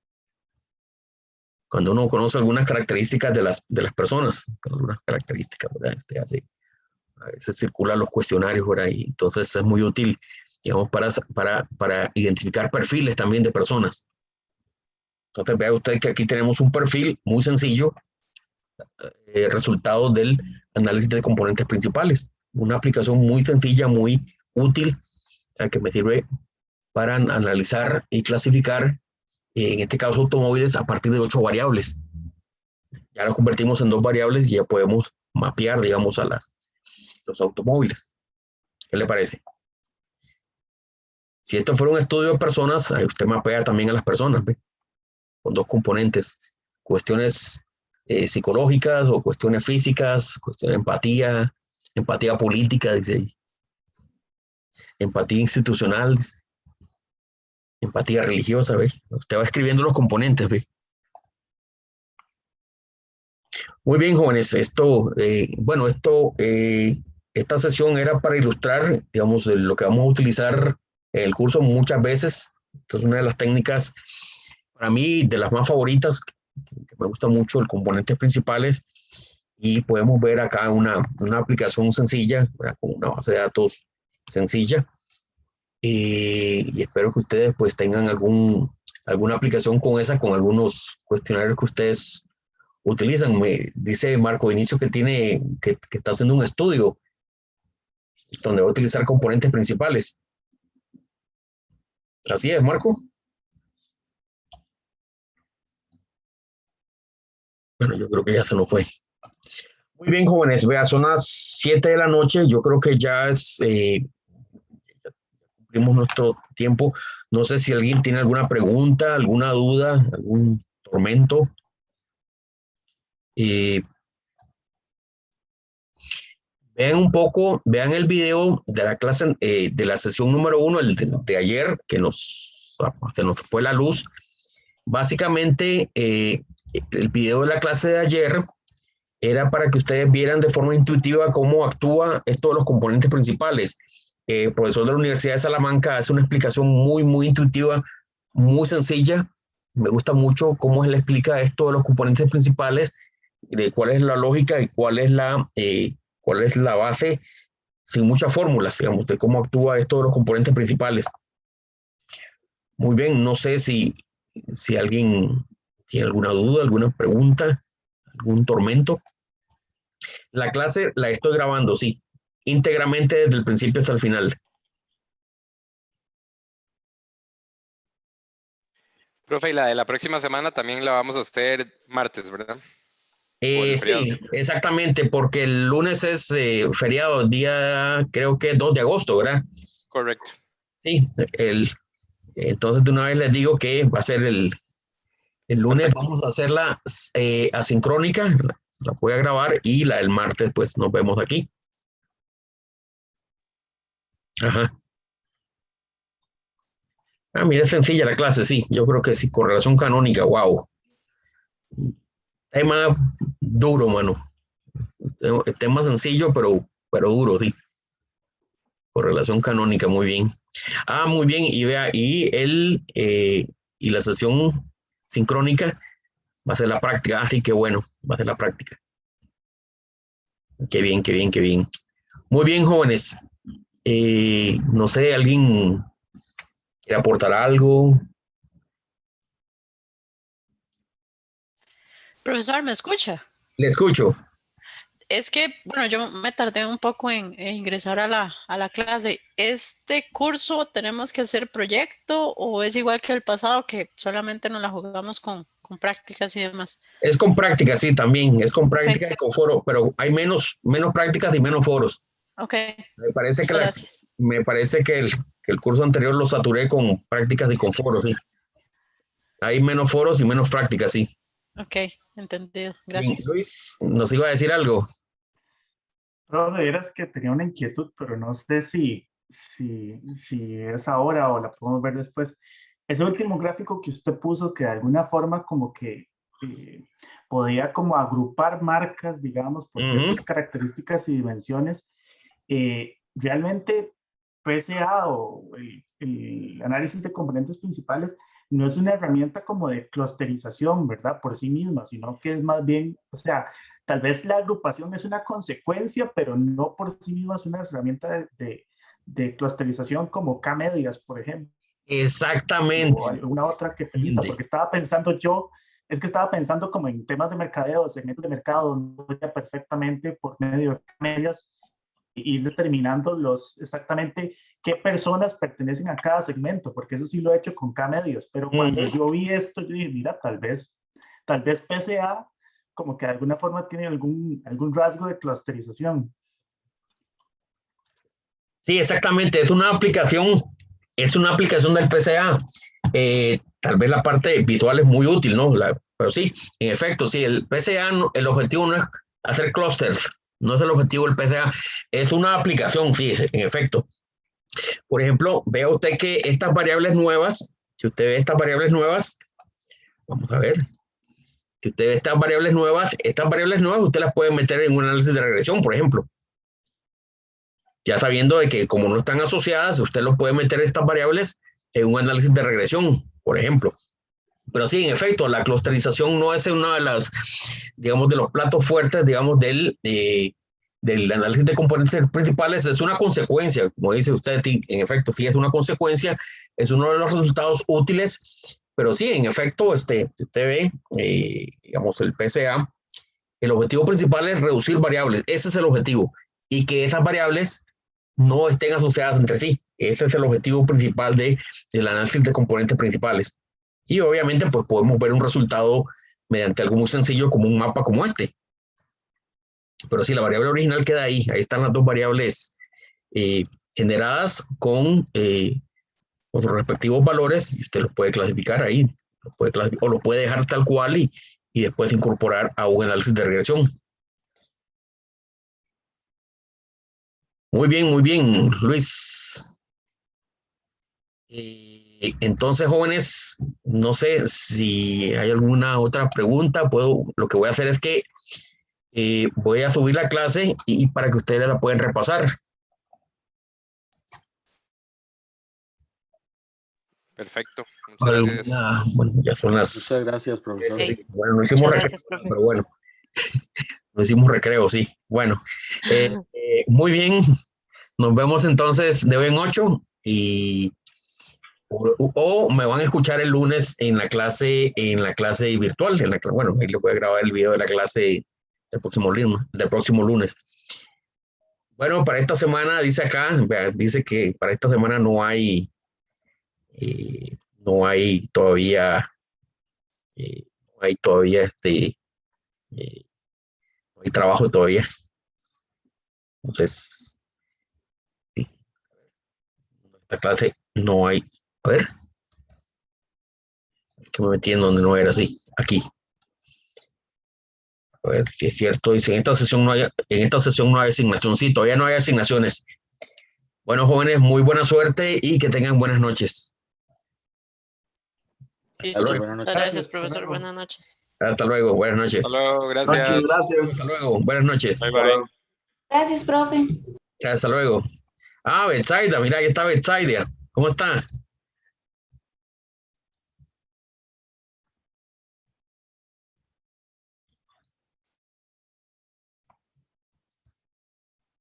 Cuando uno conoce algunas características de las personas, algunas características, ¿verdad? Usted hace A veces circulan los cuestionarios por ahí, entonces es muy útil, digamos, para identificar perfiles también de personas. Entonces vea usted que aquí tenemos un perfil muy sencillo, resultado del análisis de componentes principales. Una aplicación muy sencilla, muy útil, que me sirve para analizar y clasificar, en este caso, automóviles a partir de 8 variables. Ya lo convertimos en 2 variables y ya podemos mapear, digamos, a los automóviles. ¿Qué le parece? Si esto fuera un estudio de personas, usted mapea también a las personas, ¿ve? Con 2 componentes, cuestiones psicológicas o cuestiones físicas, cuestiones de empatía, empatía política, dice ahí, empatía institucional, empatía religiosa, ¿ve? Usted va escribiendo los componentes, ¿ve? Muy bien, jóvenes, esta sesión era para ilustrar, digamos, lo que vamos a utilizar en el curso muchas veces. Esta es una de las técnicas, para mí, de las más favoritas, que me gusta mucho, el componentes principales, y podemos ver acá una aplicación sencilla, ¿verdad? Con una base de datos sencilla, y espero que ustedes pues tengan alguna aplicación con esa, con algunos cuestionarios que ustedes utilizan. Me dice Marco Inicio que está haciendo un estudio donde va a utilizar componentes principales. Así es, Marco. Bueno, yo creo que ya se nos fue. Muy bien, jóvenes, vea, son las 7 de la noche, yo creo que ya cumplimos nuestro tiempo. No sé si alguien tiene alguna pregunta, alguna duda, algún tormento. Vean el video de la clase, de la sesión número 1, el de ayer, que se nos fue la luz. Básicamente, el video de la clase de ayer era para que ustedes vieran de forma intuitiva cómo actúa esto de los componentes principales. El profesor de la Universidad de Salamanca hace una explicación muy, muy intuitiva, muy sencilla. Me gusta mucho cómo él explica esto de los componentes principales, de cuál es la lógica y cuál es la base, sin muchas fórmulas, digamos, de cómo actúa esto de los componentes principales. Muy bien, no sé si alguien tiene alguna duda, alguna pregunta, algún tormento. La clase la estoy grabando, sí, íntegramente desde el principio hasta el final. Profe, y la de la próxima semana también la vamos a hacer martes, ¿verdad? Por el feriado. Sí, exactamente, porque el lunes es feriado, día creo que 2 de agosto, ¿verdad? Correcto. Sí, entonces de una vez les digo que va a ser el lunes. Perfecto. Vamos a hacerla asincrónica, la voy a grabar, y la del martes pues nos vemos aquí. Ajá. Ah, mira, es sencilla la clase, sí, yo creo que sí, correlación canónica, wow. Tema duro, mano. Tema sencillo, pero duro, sí. Correlación canónica, muy bien. Ah, muy bien, y vea, y la sesión sincrónica va a ser la práctica. Así que bueno, va a ser la práctica. Qué bien, qué bien, qué bien. Muy bien, jóvenes. No sé, ¿alguien quiere aportar algo? Profesor, ¿me escucha? Le escucho. Es que, bueno, yo me tardé un poco en ingresar a la clase. ¿Este curso tenemos que hacer proyecto o es igual que el pasado que solamente nos la jugamos con prácticas y demás? Es con práctica, sí, también. Es con Ok, práctica y con foro, pero hay menos prácticas y menos foros. ok, Me parece muchas gracias. que el curso anterior lo saturé con prácticas y con foros, sí. Hay menos foros y menos prácticas, sí. Ok, entendido, Bien, gracias. Luis, ¿nos iba a decir algo? Profe, verás que tenía una inquietud, pero no sé si es ahora o la podemos ver después. Ese último gráfico que usted puso, que de alguna forma como que podía como agrupar marcas, digamos, por ciertas características y dimensiones, realmente PSA o el análisis de componentes principales no es una herramienta como de clusterización, ¿verdad? Por sí misma, sino que es más bien, o sea, tal vez la agrupación es una consecuencia, pero no por sí misma es una herramienta de clusterización como K-medias, por ejemplo. Exactamente. O alguna otra que permita, porque estaba pensando estaba pensando como en temas de mercadeo, segmentos de mercado, donde perfectamente por medio de medias ir determinando exactamente qué personas pertenecen a cada segmento, porque eso sí lo he hecho con K-medias, pero cuando yo vi esto, yo dije, mira, tal vez PCA como que de alguna forma tiene algún rasgo de clusterización. Sí, exactamente, es una aplicación del PCA. Tal vez la parte visual es muy útil, ¿no? Pero sí, en efecto, sí, el PCA, el objetivo no es hacer clusters, no es el objetivo del PCA, es una aplicación, sí, en efecto. Por ejemplo, vea usted que estas variables nuevas, si usted ve estas variables nuevas, vamos a ver, si usted ve estas variables nuevas usted las puede meter en un análisis de regresión, por ejemplo. Ya sabiendo de que como no están asociadas, usted lo puede meter estas variables en un análisis de regresión, por ejemplo. Pero sí, en efecto, la clusterización no es una de las, digamos, de los platos fuertes, digamos, del análisis de componentes principales. Es una consecuencia, como dice usted, en efecto, sí es una consecuencia, es uno de los resultados útiles, pero sí, en efecto, si usted ve, digamos, el PCA, el objetivo principal es reducir variables, ese es el objetivo, y que esas variables no estén asociadas entre sí. Ese es el objetivo principal del análisis de componentes principales. Y obviamente pues podemos ver un resultado mediante algo muy sencillo como un mapa como este. Pero sí, la variable original queda ahí. Ahí están las dos variables generadas con los respectivos valores y usted los puede clasificar ahí. O lo puede dejar tal cual y después incorporar a un análisis de regresión. Muy bien, Luis. Entonces, jóvenes, no sé si hay alguna otra pregunta. Lo que voy a hacer es que voy a subir la clase y para que ustedes la puedan repasar. Perfecto. Muchas gracias. Bueno, ya son las... Muchas gracias, profesor. Sí. Bueno, no hicimos Muchas recreo, gracias, profe. pero bueno. No hicimos recreo, sí. Bueno, muy bien. Nos vemos entonces de hoy en 8 o me van a escuchar el lunes en la clase virtual. Bueno, ahí les voy a grabar el video de la clase del próximo lunes. Bueno, para esta semana, dice acá, dice que para esta semana no hay todavía, no hay trabajo todavía. Entonces, sí, esta clase no hay. A ver, es que me metí en donde no era así, aquí. A ver si es cierto, dice, en esta sesión no hay asignación. Sí, todavía no hay asignaciones. Bueno, jóvenes, muy buena suerte y que tengan buenas noches. Listo. Buenas Muchas noches. gracias, profesor. Buenas noches. Hasta luego, buenas noches. Hasta luego, gracias. Hasta luego, buenas noches. Bye, bye. Gracias, profe. Hasta luego. Ah, Betsaida, mira, ahí está Betsaida. ¿Cómo está?